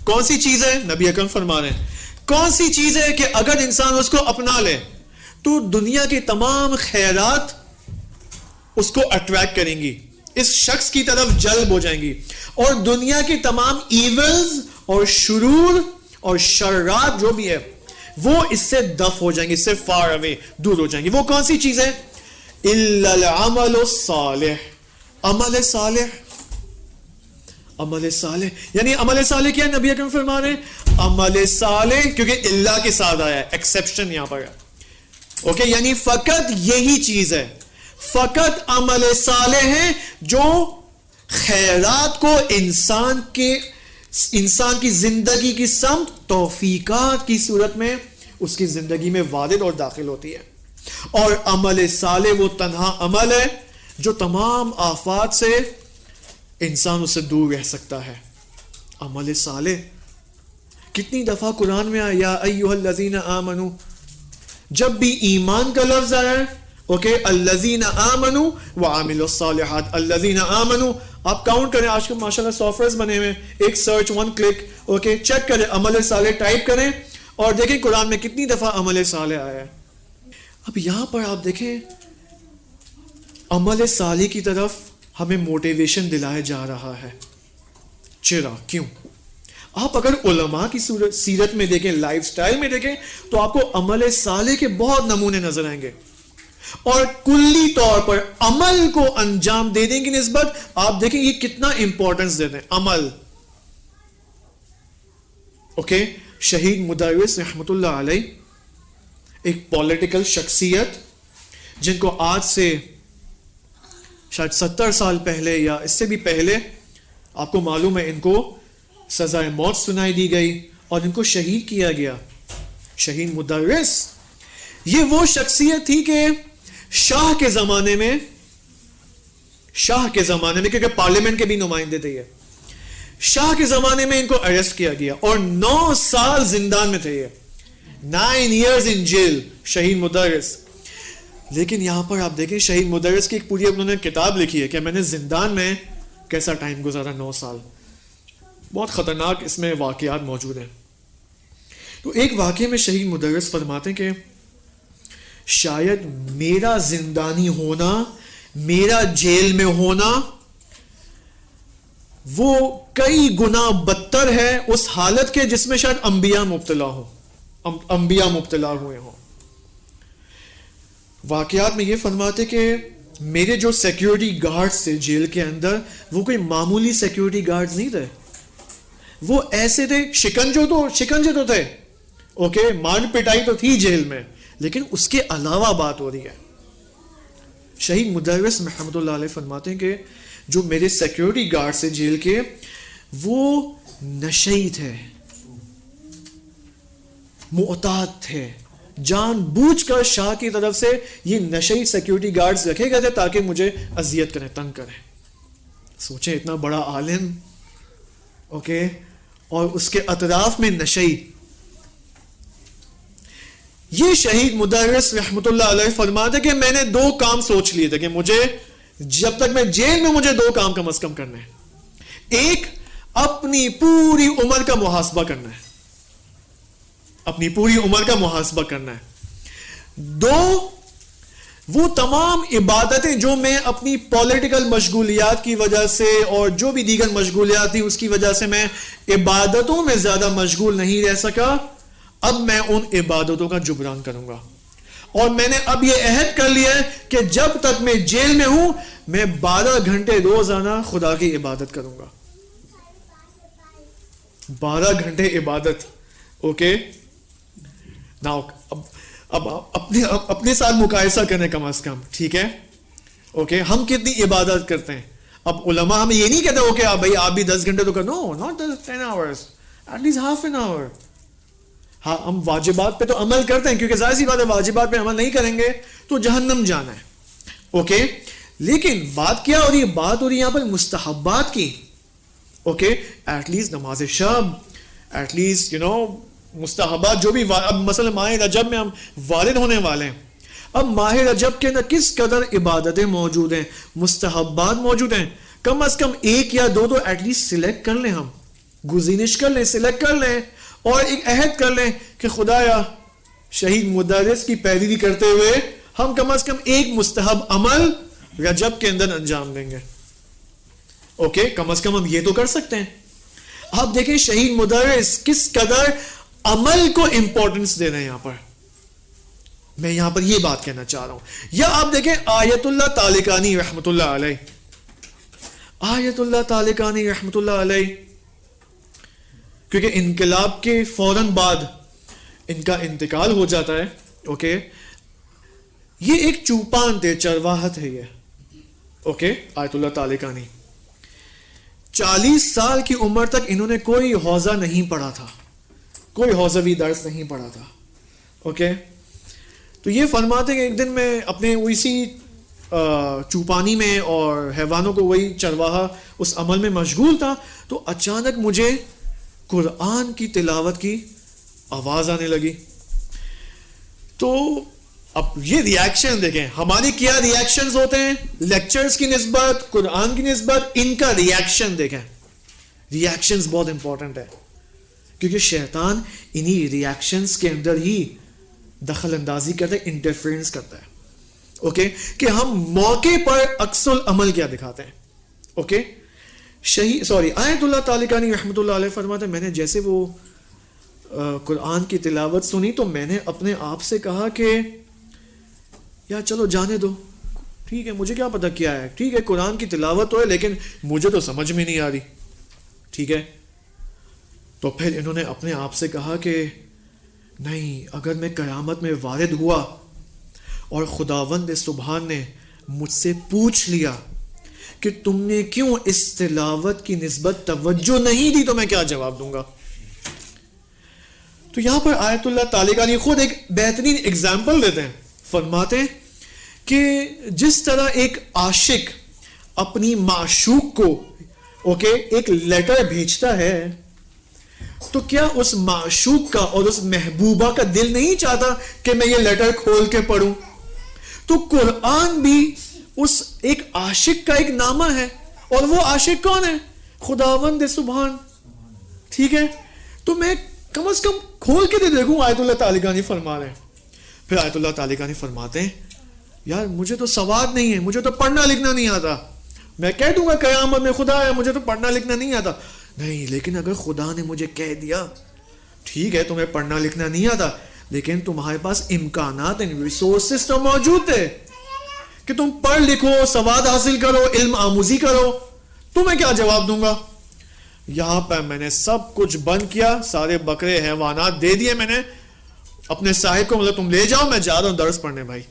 کون سی چیز ہے؟ نبی اکرم فرما رہے ہیں کون سی چیز ہے کہ اگر انسان اس کو اپنا لے تو دنیا کی تمام خیرات اس کو اٹریکٹ کریں گی, اس شخص کی طرف جلب ہو جائیں گی, اور دنیا کی تمام ایولز اور شرور اور شرات جو بھی ہے وہ اس سے دفع ہو جائیں گے, اس سے فار اوے, دور ہو جائیں گے. وہ کون سی چیز ہے؟ الا العمل الصالح, عمل صالح. عمل صالح یعنی عمل صالح کیا نبی اکرم فرما رہے ہیں؟ عمل صالح, کیونکہ اللہ کے ساتھ آیا ہے, ایکسیپشن یہاں پر ہے, اوکے, یعنی فقط یہی چیز ہے, فقط عمل صالح ہے جو خیرات کو انسان کی زندگی کی سمت توفیقات کی صورت میں اس کی زندگی میں وارد اور داخل ہوتی ہے. اور عمل صالح وہ تنہا عمل ہے جو تمام آفات سے انسان اس سے دور رہ سکتا ہے. عمل صالح کتنی دفعہ قرآن میں آیا, یا ایھا الذین آمنو, جب بھی ایمان کا لفظ آیا ہے, اوکے, الذین آمنو وعملوا الصالحات, الذین آمنو, آپ کاؤنٹ کریں, آج کل ماشاءاللہ سافٹ ویئرز بنے ہوئے, ایک search, one click, okay, check کریں, عمل صالح ٹائپ کریں اور دیکھیں قرآن میں کتنی دفعہ عمل صالح آیا ہے. اب یہاں پر آپ دیکھیں عمل صالح کی طرف ہمیں موٹیویشن دلایا جا رہا ہے. چرا کیوں؟ آپ اگر علماء کی سیرت میں دیکھیں, لائف سٹائل میں دیکھیں, تو آپ کو عمل صالح کے بہت نمونے نظر آئیں گے, اور کلی طور پر عمل کو انجام دینے کی نسبت آپ دیکھیں یہ کتنا امپورٹنس دیتے ہیں عمل. اوکے, شہید مدرس رحمت اللہ علیہ, ایک پولیٹیکل شخصیت جن کو آج سے شاید 70 سال پہلے یا اس سے بھی پہلے, آپ کو معلوم ہے, ان کو سزائے موت سنائی دی گئی اور ان کو شہید کیا گیا. شہید مدرس یہ وہ شخصیت تھی کہ شاہ کے زمانے میں کیونکہ پارلیمنٹ کے بھی نمائندے تھے, یہ شاہ کے زمانے میں ان کو اریسٹ کیا گیا اور 9 سال زندان میں تھے, یہ 9 years in jail, شہید مدرس. لیکن یہاں پر آپ دیکھیں شہید مدرس کی ایک پوری انہوں نے کتاب لکھی ہے کہ میں نے زندان میں کیسا ٹائم گزارا 9 سال. بہت خطرناک اس میں واقعات موجود ہیں. تو ایک واقعے میں شہید مدرس فرماتے ہیں کہ شاید میرا زندانی ہونا, میرا جیل میں ہونا, وہ کئی گنا بدتر ہے اس حالت کے جس میں شاید انبیاء مبتلا ہوئے ہوں. واقعات میں یہ فرماتے کہ میرے جو سیکیورٹی گارڈز تھے جیل کے اندر, وہ کوئی معمولی سیکیورٹی گارڈز نہیں تھے, وہ ایسے تھے, شکنجے تو تھے, اوکے, مار پٹائی تو تھی جیل میں, لیکن اس کے علاوہ بات ہو رہی ہے. شہید مدرس رحمت اللہ علیہ فرماتے ہیں کہ جو میرے سیکیورٹی گارڈ سے جیل کے, وہ نشئی تھے, معتاد تھے, جان بوجھ کر شاہ کی طرف سے یہ نشئی سیکیورٹی گارڈز رکھے گئے تھے تاکہ مجھے اذیت کریں, تنگ کریں. سوچیں اتنا بڑا عالم, اوکے, اور اس کے اطراف میں نشئی. یہ شہید مدرس رحمت اللہ علیہ فرماتے کہ میں نے 2 کام سوچ لیے تھے کہ مجھے جب تک میں جیل میں, مجھے 2 کام کم از کم کرنے ہیں. ایک, اپنی پوری عمر کا محاسبہ کرنا ہے, اپنی پوری عمر کا محاسبہ کرنا ہے. 2, وہ تمام عبادتیں جو میں اپنی پولیٹیکل مشغولیات کی وجہ سے اور جو بھی دیگر مشغولیات تھی اس کی وجہ سے میں عبادتوں میں زیادہ مشغول نہیں رہ سکا, اب میں ان عبادتوں کا جبران کروں گا. اور میں نے اب یہ عہد کر لیا ہے کہ جب تک میں جیل میں ہوں میں 12 گھنٹے روزانہ خدا کی عبادت کروں گا. 12 گھنٹے عبادت, اوکے. ناؤ اب اپنے ساتھ مقایسہ کریں کم از کم, ٹھیک ہے, اوکے, ہم کتنی عبادت کرتے ہیں. اب علماء ہمیں یہ نہیں کہتے اوکے بھائی آپ بھی 10 گھنٹے تو کر, no, not 10 hours, at least half an hour. ہاں, ہم واجبات پہ تو عمل کرتے ہیں کیونکہ ظاہر سی بات ہے واجبات پہ عمل نہیں کریں گے تو جہنم جانا ہے, اوکے. لیکن بات کیا ہو رہی ہے, بات ہو رہی ہے یہاں پر مستحبات کی, اوکے. ایٹ لیسٹ نماز شب, ایٹ لیسٹ مستحبات جو بھی اب مثلا ماہ رجب میں ہم وارد ہونے والے ہیں. اب ماہ رجب کے اندر کس قدر عبادتیں موجود ہیں, مستحبات موجود ہیں. کم از کم ایک یا دو تو ایٹ لیسٹ سلیکٹ کر لیں, ہم گزینش کر لیں, سلیکٹ کر لیں اور ایک عہد کر لیں کہ خدایا شہید مدرس کی پیروی کرتے ہوئے ہم کم از کم ایک مستحب عمل رجب کے اندر انجام دیں گے. اوکے, کم از کم ہم یہ تو کر سکتے ہیں. آپ دیکھیں شہید مدرس کس قدر عمل کو امپورٹنس دے رہے ہیں یہاں پر. میں یہاں پر یہ بات کہنا چاہ رہا ہوں. یا آپ دیکھیں آیت اللہ تالقانی رحمت اللہ علیہ, آیت اللہ تالقانی رحمت اللہ علیہ, کیونکہ انقلاب کے فوراً بعد ان کا انتقال ہو جاتا ہے. اوکے, یہ ایک چوپان تھے, چرواہت ہے یہ. اوکے, آیت اللہ تالقانی 40 سال کی عمر تک انہوں نے کوئی حوزہ نہیں پڑھا تھا, کوئی حوزوی درس نہیں پڑھا تھا. اوکے, تو یہ فرماتے ہیں کہ ایک دن میں اپنے اسی چوپانی میں اور حیوانوں کو وہی چرواہا اس عمل میں مشغول تھا, تو اچانک مجھے قرآن کی تلاوت کی آواز آنے لگی. تو اب یہ ریاکشن دیکھیں, ہماری کیا ریاکشنز ہوتے ہیں لیکچرز کی نسبت, قرآن کی نسبت, ان کا ریاکشن دیکھیں. ریاکشنز بہت امپورٹنٹ ہے, کیونکہ شیطان انہی ریاکشنز کے اندر ہی دخل اندازی کرتا ہے, انٹرفیرنس کرتا ہے. اوکے, کہ ہم موقع پر عکس العمل کیا دکھاتے ہیں. اوکے, آیت اللہ تالقانی رحمۃ اللہ علیہ فرماتے ہیں میں نے جیسے وہ قرآن کی تلاوت سنی تو میں نے اپنے آپ سے کہا کہ یا چلو جانے دو, ٹھیک ہے, مجھے کیا پتا کیا ہے, ٹھیک ہے قرآن کی تلاوت تو ہے لیکن مجھے تو سمجھ میں نہیں آ رہی. ٹھیک ہے, تو پھر انہوں نے اپنے آپ سے کہا کہ نہیں, اگر میں قیامت میں وارد ہوا اور خداوند سبحان نے مجھ سے پوچھ لیا کہ تم نے کیوں اس تلاوت کی نسبت توجہ نہیں دی, تو میں کیا جواب دوں گا. تو یہاں پر آیت اللہ تالقانی خود ایک بہترین اگزامپل دیتے ہیں. فرماتے ہیں کہ جس طرح ایک عاشق اپنی معشوق کو اوکے ایک لیٹر بھیجتا ہے, تو کیا اس معشوق کا اور اس محبوبہ کا دل نہیں چاہتا کہ میں یہ لیٹر کھول کے پڑھوں؟ تو قرآن بھی اس ایک عاشق کا ایک نامہ ہے, اور وہ عاشق کون ہے؟ خداوند سبحان. ٹھیک ہے, تو میں کم از کم کھول کے دیکھوں. آیت اللہ تالقانی فرما رہے ہیں. پھر آیت اللہ تالقانی فرماتے ہیں یار مجھے تو سواد نہیں ہے, مجھے تو پڑھنا لکھنا نہیں آتا. میں کہہ دوں گا قیامت میں خدا ہے مجھے تو پڑھنا لکھنا نہیں آتا. نہیں, لیکن اگر خدا نے مجھے کہہ دیا ٹھیک ہے تمہیں پڑھنا لکھنا نہیں آتا لیکن تمہارے پاس امکانات ہیں, ریسورسز تو موجود تھے کہ تم پڑھ لکھو, سواد حاصل کرو, علم آموزی کرو, تو میں کیا جواب دوں گا؟ یہاں پر میں نے سب کچھ بند کیا, سارے بکرے حیوانات دے دیے میں نے اپنے صاحب کو, مطلب تم لے جاؤ, میں جا رہا ہوں درس پڑھنے. بھائی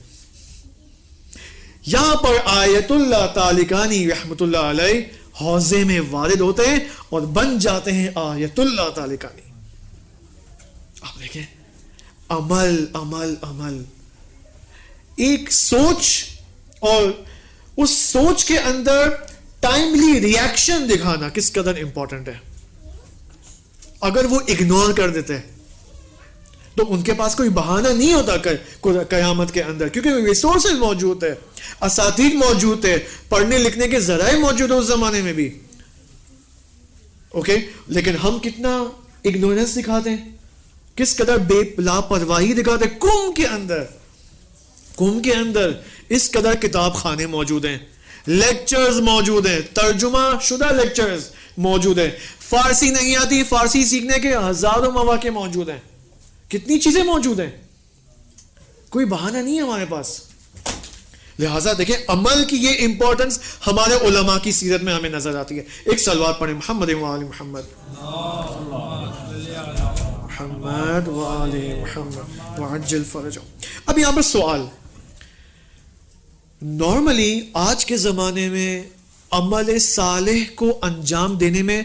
یہاں پر آیت اللہ تالقانی رحمت اللہ علیہ حوضے میں وارد ہوتے ہیں اور بن جاتے ہیں آیت اللہ تالقانی. آپ دیکھیں عمل عمل عمل, ایک سوچ اور اس سوچ کے اندر ٹائملی ریاکشن دکھانا کس قدر امپورٹنٹ ہے. اگر وہ اگنور کر دیتے تو ان کے پاس کوئی بہانہ نہیں ہوتا قیامت کے اندر, کیونکہ ریسورسز موجود ہے, اساتید موجود ہے, پڑھنے لکھنے کے ذرائع موجود ہے اس زمانے میں بھی. اوکے, لیکن ہم کتنا اگنورنس دکھاتے ہیں, کس قدر بے لاپرواہی دکھاتے ہیں. قوم کے اندر اس قدر کتاب خانے موجود ہیں, لیکچرز موجود ہیں, ترجمہ شدہ لیکچرز موجود ہیں, فارسی نہیں آتی فارسی سیکھنے کے ہزاروں مواقع موجود ہیں, کتنی چیزیں موجود ہیں, کوئی بہانہ نہیں ہے ہمارے پاس. لہٰذا دیکھیں عمل کی یہ امپورٹنس ہمارے علماء کی سیرت میں ہمیں نظر آتی ہے. ایک صلوات پڑھیں محمد وآل محمد, محمد وآل محمد وعجل فرجهم. اب یہاں پر سوال, نارملی آج کے زمانے میں عمل صالح کو انجام دینے میں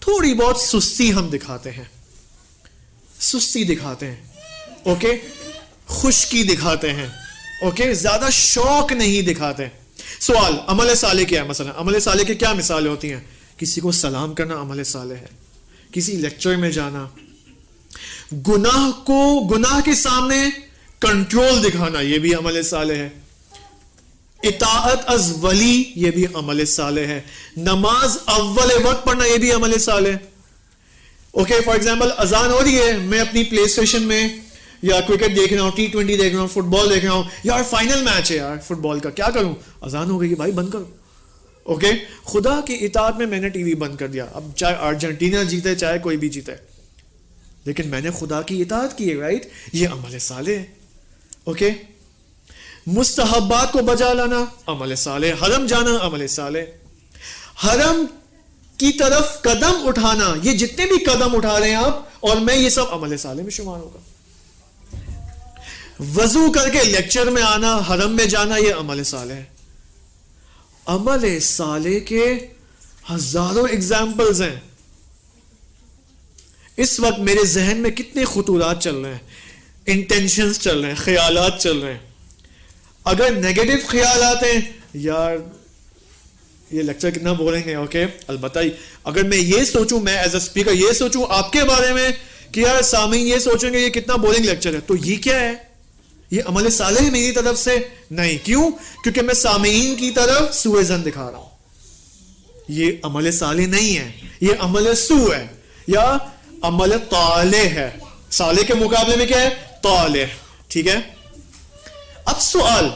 تھوڑی بہت سستی ہم دکھاتے ہیں, سستی دکھاتے ہیں, اوکے, خشکی دکھاتے ہیں, اوکے, زیادہ شوق نہیں دکھاتے. سوال, عمل صالح کیا ہے؟ مثلا عمل صالح کی کیا مثالیں ہوتی ہیں؟ کسی کو سلام کرنا عمل صالح ہے, کسی لیکچر میں جانا, گناہ کے سامنے کنٹرول دکھانا یہ بھی عمل صالح ہے. اطاعت از ولی یہ بھی عمل صالح ہے. نماز اول وقت پڑھنا یہ بھی عمل صالح ہے. اوکے فار ایگزامپل اذان ہو رہی ہے, میں اپنی پلے اسٹیشن میں یا کرکٹ دیکھ رہا ہوں, T20 دیکھ رہا ہوں, فٹ بال دیکھ رہا ہوں, یار فائنل میچ ہے یار فٹ بال کا, کیا کروں, اذان ہو گئی ہے بھائی بند کرو. اوکے خدا کی اطاعت میں نے ٹی وی بند کر دیا, اب چاہے ارجنٹینا جیتے چاہے کوئی بھی جیتے, لیکن میں نے خدا کی اطاعت کی ہے, رائٹ, یہ عمل صالح ہے. اوکے مستحبات کو بجا لانا عمل صالح, حرم جانا عمل صالح, حرم کی طرف قدم اٹھانا, یہ جتنے بھی قدم اٹھا رہے ہیں آپ اور میں, یہ سب عمل صالح میں شمار ہوگا. وضو کر کے لیکچر میں آنا, حرم میں جانا, یہ عمل صالح ہے. عمل صالح کے ہزاروں ایگزامپلز ہیں. اس وقت میرے ذہن میں کتنے خطورات چل رہے ہیں, انٹینشنز چل رہے ہیں, خیالات چل رہے ہیں. اگر نیگیٹو خیالات ہیں, یار یہ لیکچر کتنا بولیں گے, اوکے البتہ اگر میں یہ سوچوں, میں ایز اے اسپیکر یہ سوچوں آپ کے بارے میں کہ یار سامعین یہ سوچیں گے یہ کتنا بورنگ لیکچر ہے, تو یہ کیا ہے, یہ عمل صالح ہے میری طرف سے نہیں. کیوں؟ کیونکہ میں سامعین کی طرف سوء ظن دکھا رہا ہوں. یہ عمل صالح نہیں ہے, یہ عمل سوء ہے یا عمل طالح ہے. صالح کے مقابلے میں کیا ہے, طالح. ٹھیک ہے, اب سوال,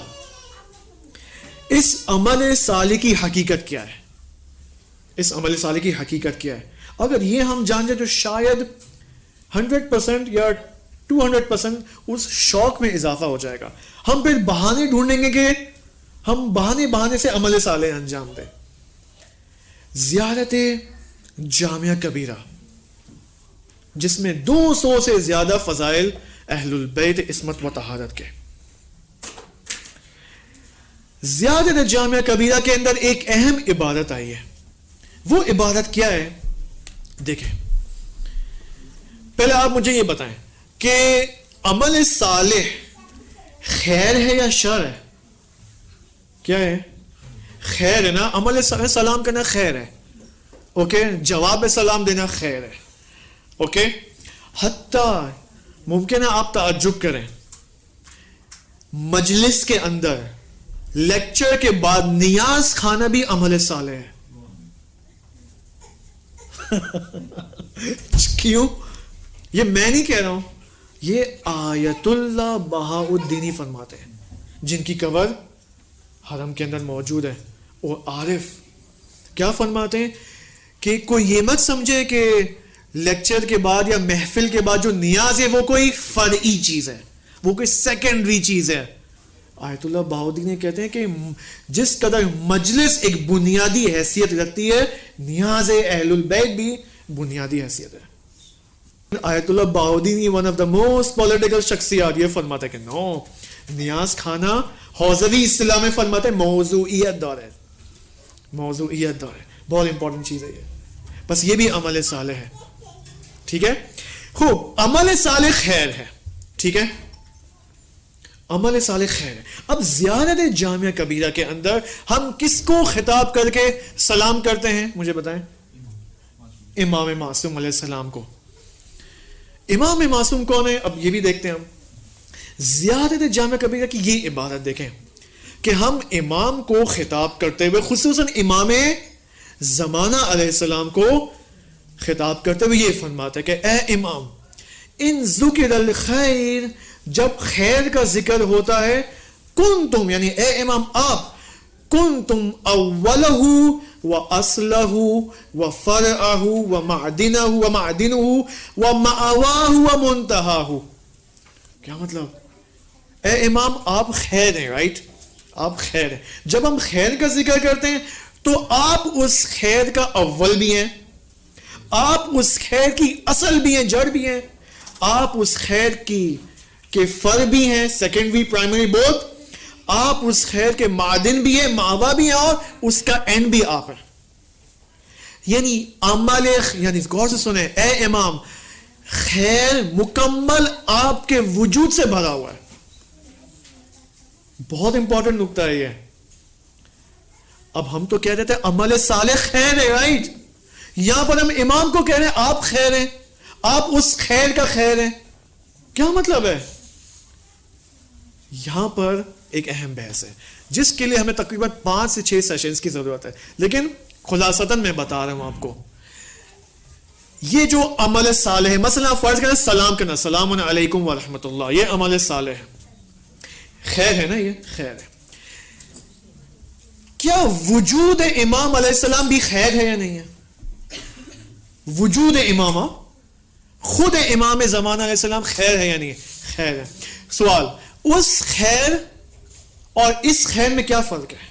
اس عمل صالح کی حقیقت کیا ہے, اس عمل صالح کی حقیقت کیا ہے؟ اگر یہ ہم جان جائیں تو شاید 100% یا 200% اس شوق میں اضافہ ہو جائے گا. ہم پھر بہانے ڈھونڈیں گے کہ ہم بہانے سے عمل صالح انجام دیں. زیارت جامعہ کبیرہ جس میں 200 سے زیادہ فضائل اہل البیت عصمت و طہارت کے. زیارت جامعہ کبیرہ کے اندر ایک اہم عبادت آئی ہے. وہ عبادت کیا ہے؟ دیکھیں, پہلے آپ مجھے یہ بتائیں کہ عمل صالح خیر ہے یا شر ہے؟ کیا ہے؟ خیر ہے نا. عمل صالح سلام کرنا خیر ہے, اوکے, جواب سلام دینا خیر ہے, اوکے. حتیٰ ممکن ہے آپ تعجب کریں, مجلس کے اندر لیکچر کے بعد نیاز کھانا بھی عمل صالح ہے. کیوں؟ یہ میں نہیں کہہ رہا ہوں, یہ آیت اللہ بہاء الدین فرماتے ہیں, جن کی کور حرم کے اندر موجود ہے. اور عارف کیا فرماتے ہیں کہ کوئی یہ مت سمجھے کہ لیکچر کے بعد یا محفل کے بعد جو نیاز ہے وہ کوئی فرعی چیز ہے, وہ کوئی سیکنڈری چیز ہے. آیت اللہ بہاء الدین کہتے ہیں کہ جس قدر مجلس ایک بنیادی حیثیت رکھتی ہے, نیاز اہل البیت بھی بنیادی حیثیت ہے. آیت اللہ بہاء الدین one of the most political شخصیات یہ فرماتا ہے کہ نو, نیاز کھانا حوزوی اصطلاح میں فرماتے ہیں موضوعیت دار ہے, موضوعیت دار ہے, بہت امپورٹنٹ چیز ہے یہ. بس یہ بھی عمل صالح ہے. ٹھیک ہے, خوب, عمل صالح خیر ہے. ٹھیک ہے, عمل صالح خیر ہے. اب زیارت جامعہ کبیرہ کے اندر ہم کس کو خطاب کر کے سلام کرتے ہیں, مجھے بتائیں؟ امام معصوم علیہ السلام کو. امام معصوم کون ہے؟ اب یہ بھی دیکھتے ہیں ہم. زیارت جامعہ کبیرہ کی یہ عبادت دیکھیں کہ ہم امام کو خطاب کرتے ہوئے, خصوصاً امام زمانہ علیہ السلام کو خطاب کرتے ہوئے یہ فرماتے ہیں کہ اے امام, ان ذکر الخیر, جب خیر کا ذکر ہوتا ہے, کنتم یعنی اے امام آپ, کنتم اولہ و اصلہ و فرعہ و معدنہ و مأواہ و منتہاہ. کیا مطلب؟ اے امام آپ خیر ہیں, رائٹ, آپ خیر ہیں. جب ہم خیر کا ذکر کرتے ہیں تو آپ اس خیر کا اول بھی ہیں, آپ اس خیر کی اصل بھی ہیں, جڑ بھی ہیں, آپ اس خیر کے فر بھی ہیں, سیکنڈری پرائمری بوتھ, آپ اس خیر کے معدن بھی ہیں, ماوا بھی ہیں, اور اس کا اینڈ بھی آپ ہیں. یعنی عمل, یعنی غور سے سنیں, اے امام خیر مکمل آپ کے وجود سے بھرا ہوا ہے. بہت امپورٹنٹ نکتہ ہے یہ. اب ہم تو کہہ رہے تھے عمل صالح خیر ہے, رائٹ, یہاں پر ہم امام کو کہہ رہے ہیں آپ خیر ہیں, آپ اس خیر کا خیر ہیں. کیا مطلب ہے؟ یہاں پر ایک اہم بحث ہے جس کے لیے ہمیں تقریباً 5 سے 6 سیشنز کی ضرورت ہے, لیکن خلاصتاً میں بتا رہا ہوں آپ کو. یہ جو عمل صالح ہے, مثلا فرض کریں سلام کرنا, السلام علیکم ورحمۃ اللہ, یہ عمل صالح ہے, خیر ہے نا, یہ خیر ہے. کیا وجود امام علیہ السلام بھی خیر ہے یا نہیں ہے؟ وجود امام, خود امام زمانہ علیہ السلام خیر ہے یا نہیں ہے؟ خیر ہے. سوال, اس خیر اور اس خیر میں کیا فرق ہے؟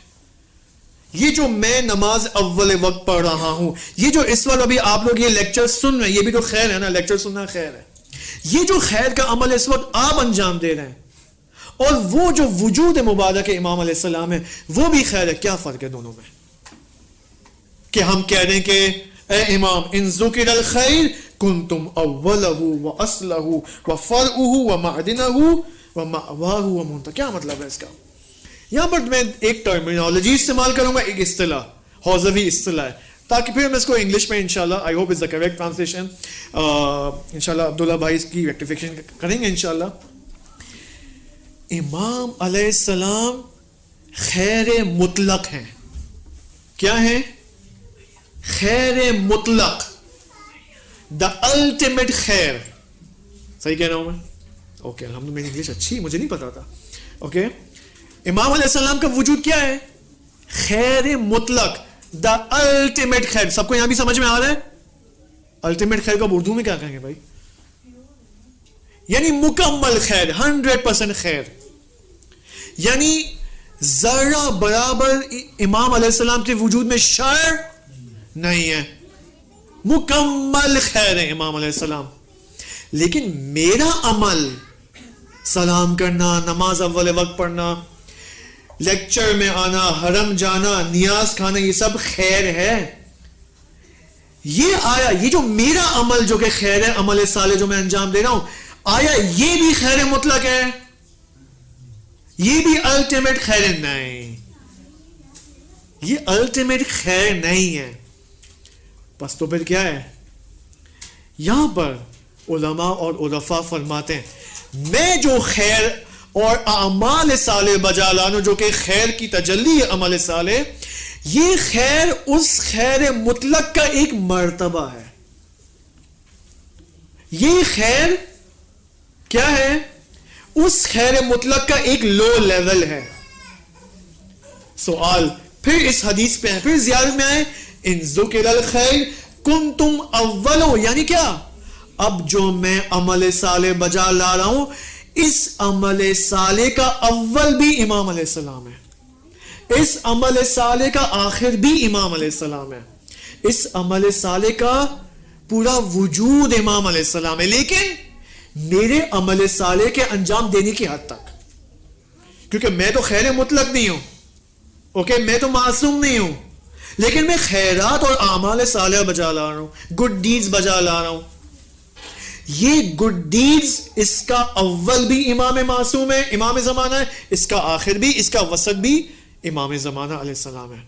یہ جو میں نماز اول وقت پڑھ رہا ہوں, یہ جو اس وقت ابھی آپ لوگ یہ لیکچر سن رہے ہیں, یہ بھی تو خیر ہے نا, لیکچر سننا خیر ہے. یہ جو خیر کا عمل اس وقت آپ انجام دے رہے ہیں, اور وہ جو وجود مبارک امام علیہ السلام ہے وہ بھی خیر ہے, کیا فرق ہے دونوں میں؟ کہ ہم کہہ رہے ہیں کہ اے امام ان ذکر الخیر کنتم اولہ واصلہ وفرعہ ومعدنہ ومأواہ ومنتہہ. کیا مطلب ہے اس کا؟ یہاں پر میں ایک ٹرمینالوجی استعمال کروں گا, ایک اصطلاح, حوزوی اصطلاح ہے, تاکہ پھر ہم اس کو انگلش میں انشاءاللہ, I hope is the correct translation, انشاءاللہ عبداللہ بھائی اس کی ریکٹیفیکیشن کریں گے انشاءاللہ. امام علیہ السلام خیر مطلق ہیں. کیا ہیں؟ خیر مطلق, دا الٹیمیٹ خیر. صحیح کہہ رہا ہوں میں؟ اوکے, الحمدللہ میری انگلش اچھی, مجھے نہیں پتا تھا. اوکے, امام علیہ السلام کا وجود کیا ہے؟ خیر مطلق, دا الٹیمیٹ خیر. سب کو یہاں بھی سمجھ میں آ رہا ہے؟ الٹیمیٹ خیر کا اردو میں کیا کہیں گے بھائی؟ یعنی مکمل خیر, 100% خیر. یعنی ذرہ برابر امام علیہ السلام کے وجود میں شر نہیں ہے, مکمل خیر ہے امام علیہ السلام. لیکن میرا عمل, سلام کرنا, نماز اول وقت پڑھنا, لیکچر میں آنا, حرم جانا, نیاز کھانا, یہ سب خیر ہے. یہ آیا, یہ جو میرا عمل جو کہ خیر ہے, عمل صالح جو میں انجام دے رہا ہوں, آیا یہ بھی خیر مطلق ہے؟ یہ بھی الٹیمیٹ خیر نہیں, یہ الٹیمیٹ خیر نہیں ہے. بس تو پھر کیا ہے؟ یہاں پر علماء اور عرفاء فرماتے ہیں میں جو خیر اور اعمال صالح بجا لانو, جو کہ خیر کی تجلی ہے عمل صالح, یہ خیر اس خیر مطلق کا ایک مرتبہ ہے. یہ خیر کیا ہے؟ اس خیر مطلق کا ایک لو لیول ہے. سوال پھر اس حدیث پہ ہے, پھر زیادت میں آئے ان ذکر الخیر کنتم اولو, یعنی کیا؟ اب جو میں عمل صالح بجا لا رہا ہوں, اس عمل صالح کا اول بھی امام علیہ السلام ہے, اس عمل صالح کا آخر بھی امام علیہ السلام ہے, اس عمل صالح کا پورا وجود امام علیہ السلام ہے. لیکن میرے عمل صالح کے انجام دینے کی حد تک, کیونکہ میں تو خیر مطلق نہیں ہوں, اوکے, میں تو معصوم نہیں ہوں, لیکن میں خیرات اور اعمال صالح بجا لا رہا ہوں, گڈ ڈیڈز بجا لا رہا ہوں. یہ گڈ ڈیڈز, اس کا اول بھی امام معصوم ہے, امام زمانہ ہے, اس کا آخر بھی, اس کا وسط بھی امام زمانہ علیہ السلام ہے.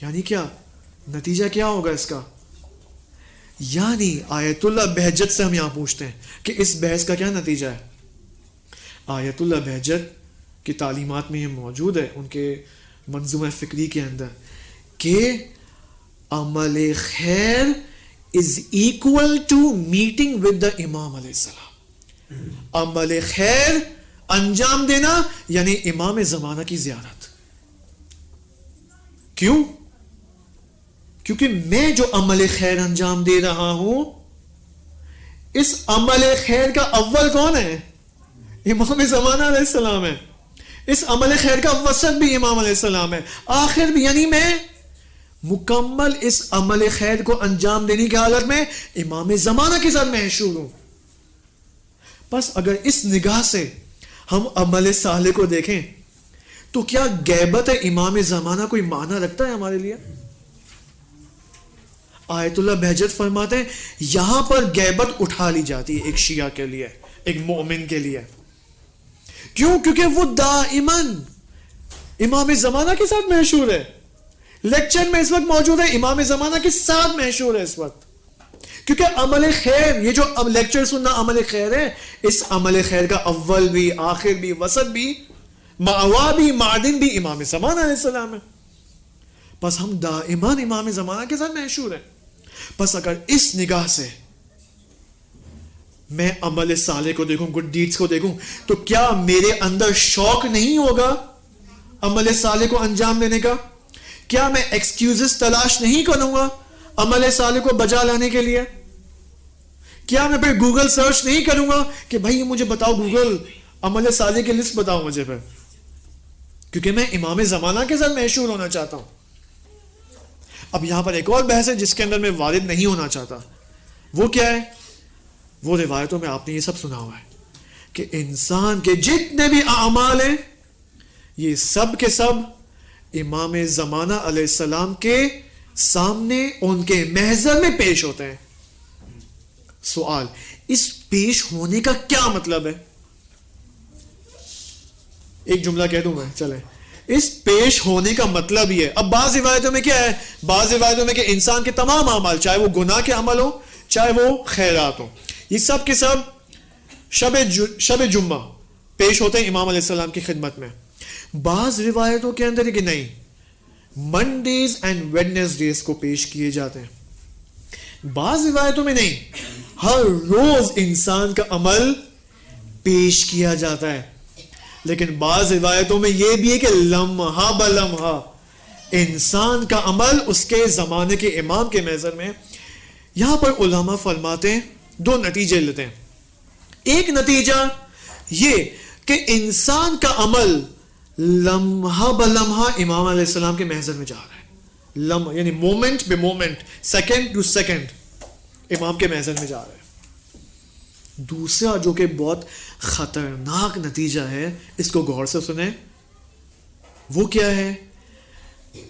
یعنی کیا نتیجہ کیا ہوگا اس کا؟ یعنی آیت اللہ بہجت سے ہم یہاں پوچھتے ہیں کہ اس بحث کا کیا نتیجہ ہے. آیت اللہ بہجت کی تعلیمات میں یہ موجود ہے, ان کے منظومہ فکری کے اندر, کہ عمل خیر is equal to meeting with the امام علیہ السلام. عمل خیر انجام دینا یعنی امام زمانہ کی زیارت. کیوں؟ کیونکہ میں جو عمل خیر انجام دے رہا ہوں, اس عمل خیر کا اول کون ہے؟ امام زمانہ علیہ السلام ہے. اس عمل خیر کا وسط بھی امام علیہ السلام ہے, آخر بھی, یعنی میں مکمل اس عمل خیر کو انجام دینے کی حالت میں امام زمانہ کے ساتھ محشور ہوں. بس اگر اس نگاہ سے ہم عمل صالح کو دیکھیں تو کیا غیبت امام زمانہ کوئی معنی رکھتا ہے ہمارے لیے؟ آیت اللہ بہجت فرماتے ہیں یہاں پر غیبت اٹھا لی جاتی ہے ایک شیعہ کے لیے, ایک مومن کے لیے. کیوں؟ کیونکہ وہ دائماً امام زمانہ کے ساتھ محشور ہے, لیکچر میں اس وقت موجود ہے, امام زمانہ کے ساتھ محشور ہے اس وقت. کیونکہ عمل خیر, یہ جو اب لیکچر سننا عمل خیر ہے, اس عمل خیر کا اول بھی, آخر بھی, وسط بھی, ماوا بھی, معدن بھی امام زمانہ علیہ السلام ہے. بس ہم دائمان امام زمانہ کے ساتھ مشہور ہیں. بس اگر اس نگاہ سے میں عمل صالح کو دیکھوں, گڈ ڈیڈز کو دیکھوں, تو کیا میرے اندر شوق نہیں ہوگا عمل صالح کو انجام دینے کا؟ کیا میں ایکسکیوزز تلاش نہیں کروں گا عمل صالح کو بجا لانے کے لیے؟ کیا میں پھر گوگل سرچ نہیں کروں گا کہ بھائی مجھے بتاؤ گوگل عمل صالح کی لسٹ بتاؤ مجھے پھر؟ کیونکہ میں امام زمانہ کے ساتھ مشہور ہونا چاہتا ہوں. اب یہاں پر ایک اور بحث ہے جس کے اندر میں وارد نہیں ہونا چاہتا. وہ کیا ہے؟ وہ روایتوں میں آپ نے یہ سب سنا ہوا ہے کہ انسان کے جتنے بھی اعمال ہیں یہ سب کے سب امام زمانہ علیہ السلام کے سامنے ان کے محضر میں پیش ہوتے ہیں. سوال, اس پیش ہونے کا کیا مطلب ہے؟ ایک جملہ کہہ دوں میں, چلے. اس پیش ہونے کا مطلب یہ ہے, اب بعض روایتوں میں کیا ہے, بعض روایتوں میں کہ انسان کے تمام اعمال, چاہے وہ گناہ کے عمل ہو چاہے وہ خیرات ہو, یہ سب کے سب شب جمعہ پیش ہوتے ہیں امام علیہ السلام کی خدمت میں. بعض روایتوں کے اندر کہ نہیں, منڈیز اینڈ ویڈنسڈیز کو پیش کیے جاتے ہیں. بعض روایتوں میں نہیں, ہر روز انسان کا عمل پیش کیا جاتا ہے. لیکن بعض روایتوں میں یہ بھی ہے کہ لمحہ بلمحہ انسان کا عمل اس کے زمانے کے امام کے محضر میں. یہاں پر علماء فرماتے ہیں دو نتیجے لیتے ہیں. ایک نتیجہ یہ کہ انسان کا عمل لمحہ بلمحہ امام علیہ السلام کے محضر میں جا رہا ہے, لمحہ یعنی مومنٹ بے مومنٹ, سیکنڈ ٹو سیکنڈ امام کے محضر میں جا رہا ہے. دوسرا جو کہ بہت خطرناک نتیجہ ہے, اس کو غور سے سنیں, وہ کیا ہے؟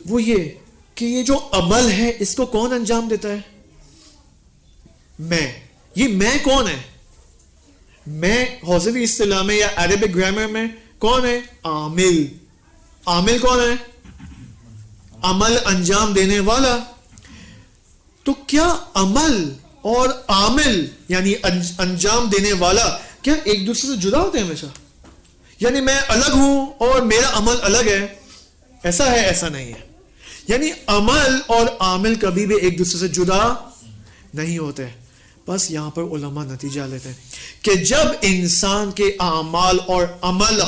وہ یہ کہ یہ جو عمل ہے اس کو کون انجام دیتا ہے؟ میں. یہ میں کون ہے؟ میں حوزوی اصطلاح میں یا عربک گرامر میں کون ہے؟ عامل. عامل کون ہے؟ عمل انجام دینے والا. تو کیا عمل اور عامل یعنی انجام دینے والا کیا ایک دوسرے سے جدا ہوتے ہیں ہمیشہ؟ یعنی میں الگ ہوں اور میرا عمل الگ ہے, ایسا ہے؟ ایسا نہیں ہے. یعنی عمل اور عامل کبھی بھی ایک دوسرے سے جدا نہیں ہوتے. بس یہاں پر علماء نتیجہ لیتے ہیں کہ جب انسان کے اعمال اور عمل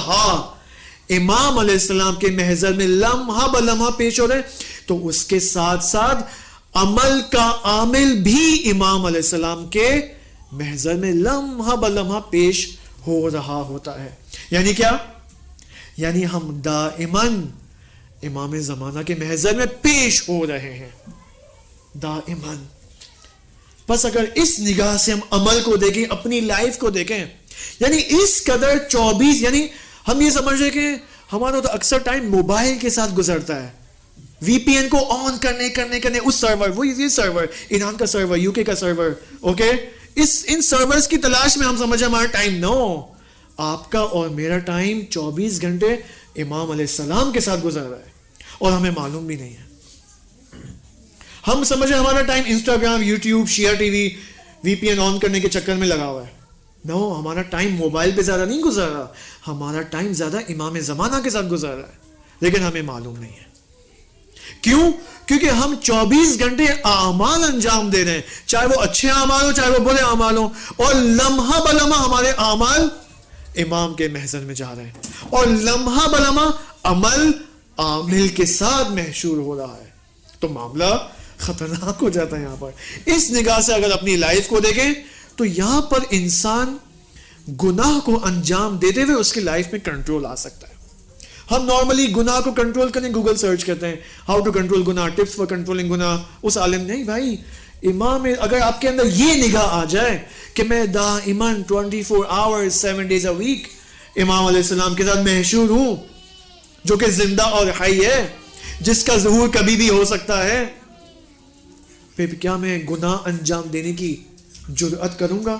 امام علیہ السلام کے محضر میں لمحہ بلمحہ پیش ہو رہے ہیں, تو اس کے ساتھ ساتھ عمل کا عامل بھی امام علیہ السلام کے محضر میں لمحہ بلمحہ پیش ہو رہا ہوتا ہے. یعنی کیا؟ یعنی ہم دائماً امام زمانہ کے محضر میں پیش ہو رہے ہیں, دائماً. بس اگر اس نگاہ سے ہم عمل کو دیکھیں, اپنی لائف کو دیکھیں, یعنی اس قدر 24, یعنی ہم یہ سمجھ رہے کہ ہمارا تو اکثر ٹائم موبائل کے ساتھ گزرتا ہے, وی پی این کو آن کرنے اس سرور, وہ یہ سرور, ایران کا سرور, یو کے کا سرور, اوکے, ان سرورز کی تلاش میں ہم سمجھیں ہمارا ٹائم. نو, آپ کا اور میرا ٹائم 24 گھنٹے امام علیہ السلام کے ساتھ گزر رہا ہے اور ہمیں معلوم بھی نہیں ہے. ہم سمجھیں ہمارا ٹائم انسٹاگرام, یوٹیوب, شیعہ ٹی وی, وی پی این آن کرنے کے چکر میں لگا ہوا ہے. نو, ہمارا ٹائم موبائل پہ زیادہ نہیں گزر رہا, ہمارا ٹائم زیادہ امام زمانہ کے ساتھ گزر رہا ہے, لیکن ہمیں معلوم نہیں ہے. کیوں؟ کیونکہ ہم 24 گھنٹے اعمال انجام دے رہے ہیں, چاہے وہ اچھے اعمال ہو چاہے وہ برے اعمال ہو, اور لمحہ بلمحہ ہمارے اعمال امام کے محضر میں جا رہے ہیں, اور لمحہ بلمحہ عمل عامل کے ساتھ محشور ہو رہا ہے. تو معاملہ خطرناک ہو جاتا ہے. یہاں پر اس نگاہ سے اگر اپنی لائف کو دیکھیں تو یہاں پر انسان گناہ کو انجام دیتے ہوئے اس کی لائف میں کنٹرول آ سکتا ہے. ہم نارملی گناہ کو کنٹرول کریں, گوگل سرچ کرتے ہیں ہاؤ ٹو کنٹرول گناہ, ٹپس فار کنٹرولنگ گناہ. اس عالم نہیں بھائی, امام, اگر آپ کے اندر یہ نگاہ آ جائے کہ میں دائماً 24 hours 7 days a week امام علیہ السلام کے ساتھ محشور ہوں, جو کہ زندہ اور حی ہے, جس کا ظہور کبھی بھی ہو سکتا ہے, پھر کیا میں گناہ انجام دینے کی جرأت کروں گا؟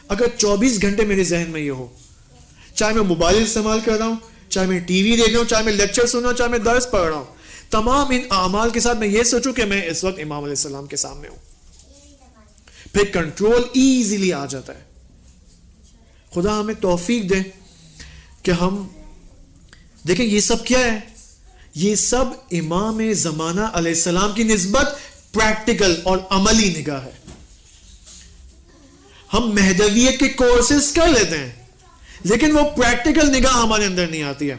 اگر 24 گھنٹے میرے ذہن میں یہ ہو, چاہے میں موبائل استعمال کر رہا ہوں, چاہے میں ٹی وی دیکھ رہا ہوں, چاہے میں لیکچر سن رہا ہوں, چاہے میں درس پڑھ رہا ہوں, تمام ان اعمال کے ساتھ میں یہ سوچوں کہ میں اس وقت امام علیہ السلام کے سامنے ہوں, پھر کنٹرول ایزیلی آ جاتا ہے. خدا ہمیں توفیق دے کہ ہم دیکھیں یہ سب کیا ہے, یہ سب امام زمانہ علیہ السلام کی نسبت پریکٹیکل اور عملی نگاہ ہے. ہم مہدویت کے کورسز کر لیتے ہیں لیکن وہ پریکٹیکل نگاہ ہمارے اندر نہیں آتی ہے.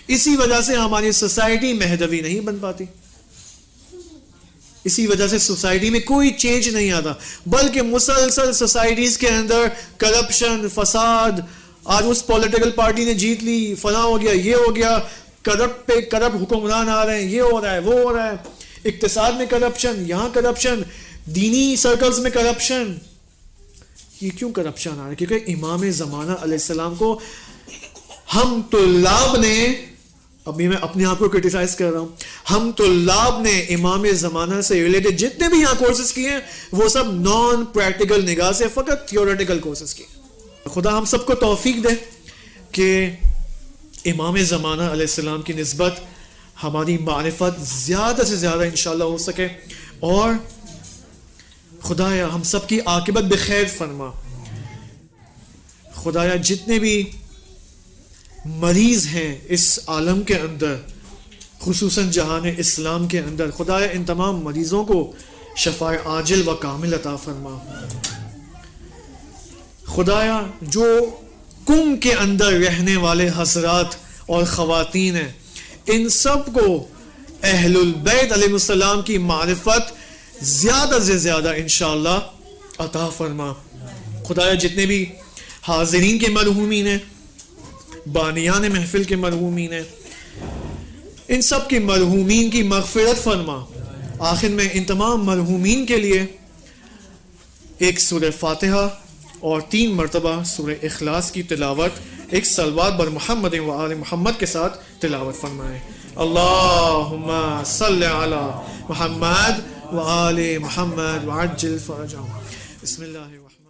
اسی وجہ سے ہماری سوسائٹی مہدوی نہیں بن پاتی, اسی وجہ سے سوسائٹی میں کوئی چینج نہیں آتا, بلکہ مسلسل سوسائٹیز کے اندر کرپشن, فساد. آج اس پولیٹیکل پارٹی نے جیت لی, فلاں ہو گیا, یہ ہو گیا, کرپٹ پہ کرپٹ حکمران آ رہے ہیں, یہ ہو رہا ہے, وہ ہو رہا ہے. اقتصاد میں کرپشن, یہاں کرپشن, دینی سرکلز میں کرپشن. یہ کیوں کرپشن آ رہا ہے؟ کیونکہ امام زمانہ علیہ السلام کو ہم طلاب نے, ابھی میں اپنے آپ کو کرٹیسائز کر رہا ہوں, ہم طلاب نے امام زمانہ سے ریلیٹڈ جتنے بھی یہاں کورسز کیے ہیں وہ سب نان پریکٹیکل نگاہ سے فقط تھیوریٹیکل کورسز کیے. خدا ہم سب کو توفیق دے کہ امام زمانہ علیہ السلام کی نسبت ہماری معرفت زیادہ سے زیادہ انشاءاللہ ہو سکے, اور خدایا ہم سب کی عاقبت بخیر فرما. خدایا جتنے بھی مریض ہیں اس عالم کے اندر, خصوصاً جہان اسلام کے اندر, خدایا ان تمام مریضوں کو شفاء عاجل و کامل عطا فرما. خدایا جو کم کے اندر رہنے والے حضرات اور خواتین ہیں ان سب کو اہل البیت علیہ السلام کی معرفت زیادہ سے زیادہ انشاءاللہ عطا فرما. خدایا جتنے بھی حاضرین کے مرحومین ہیں, بانیان محفل کے مرحومین ہیں, ان سب کے مرحومین کی مغفرت فرما. آخر میں ان تمام مرحومین کے لیے ایک سورہ فاتحہ اور 3 مرتبہ سورہ اخلاص کی تلاوت ایک صلوات بر محمد و آل محمد کے ساتھ تلاوت فرمائیں. اللہم صلی علی محمد و آل محمد وعجل فرجہم. بسم اللہ الرحمن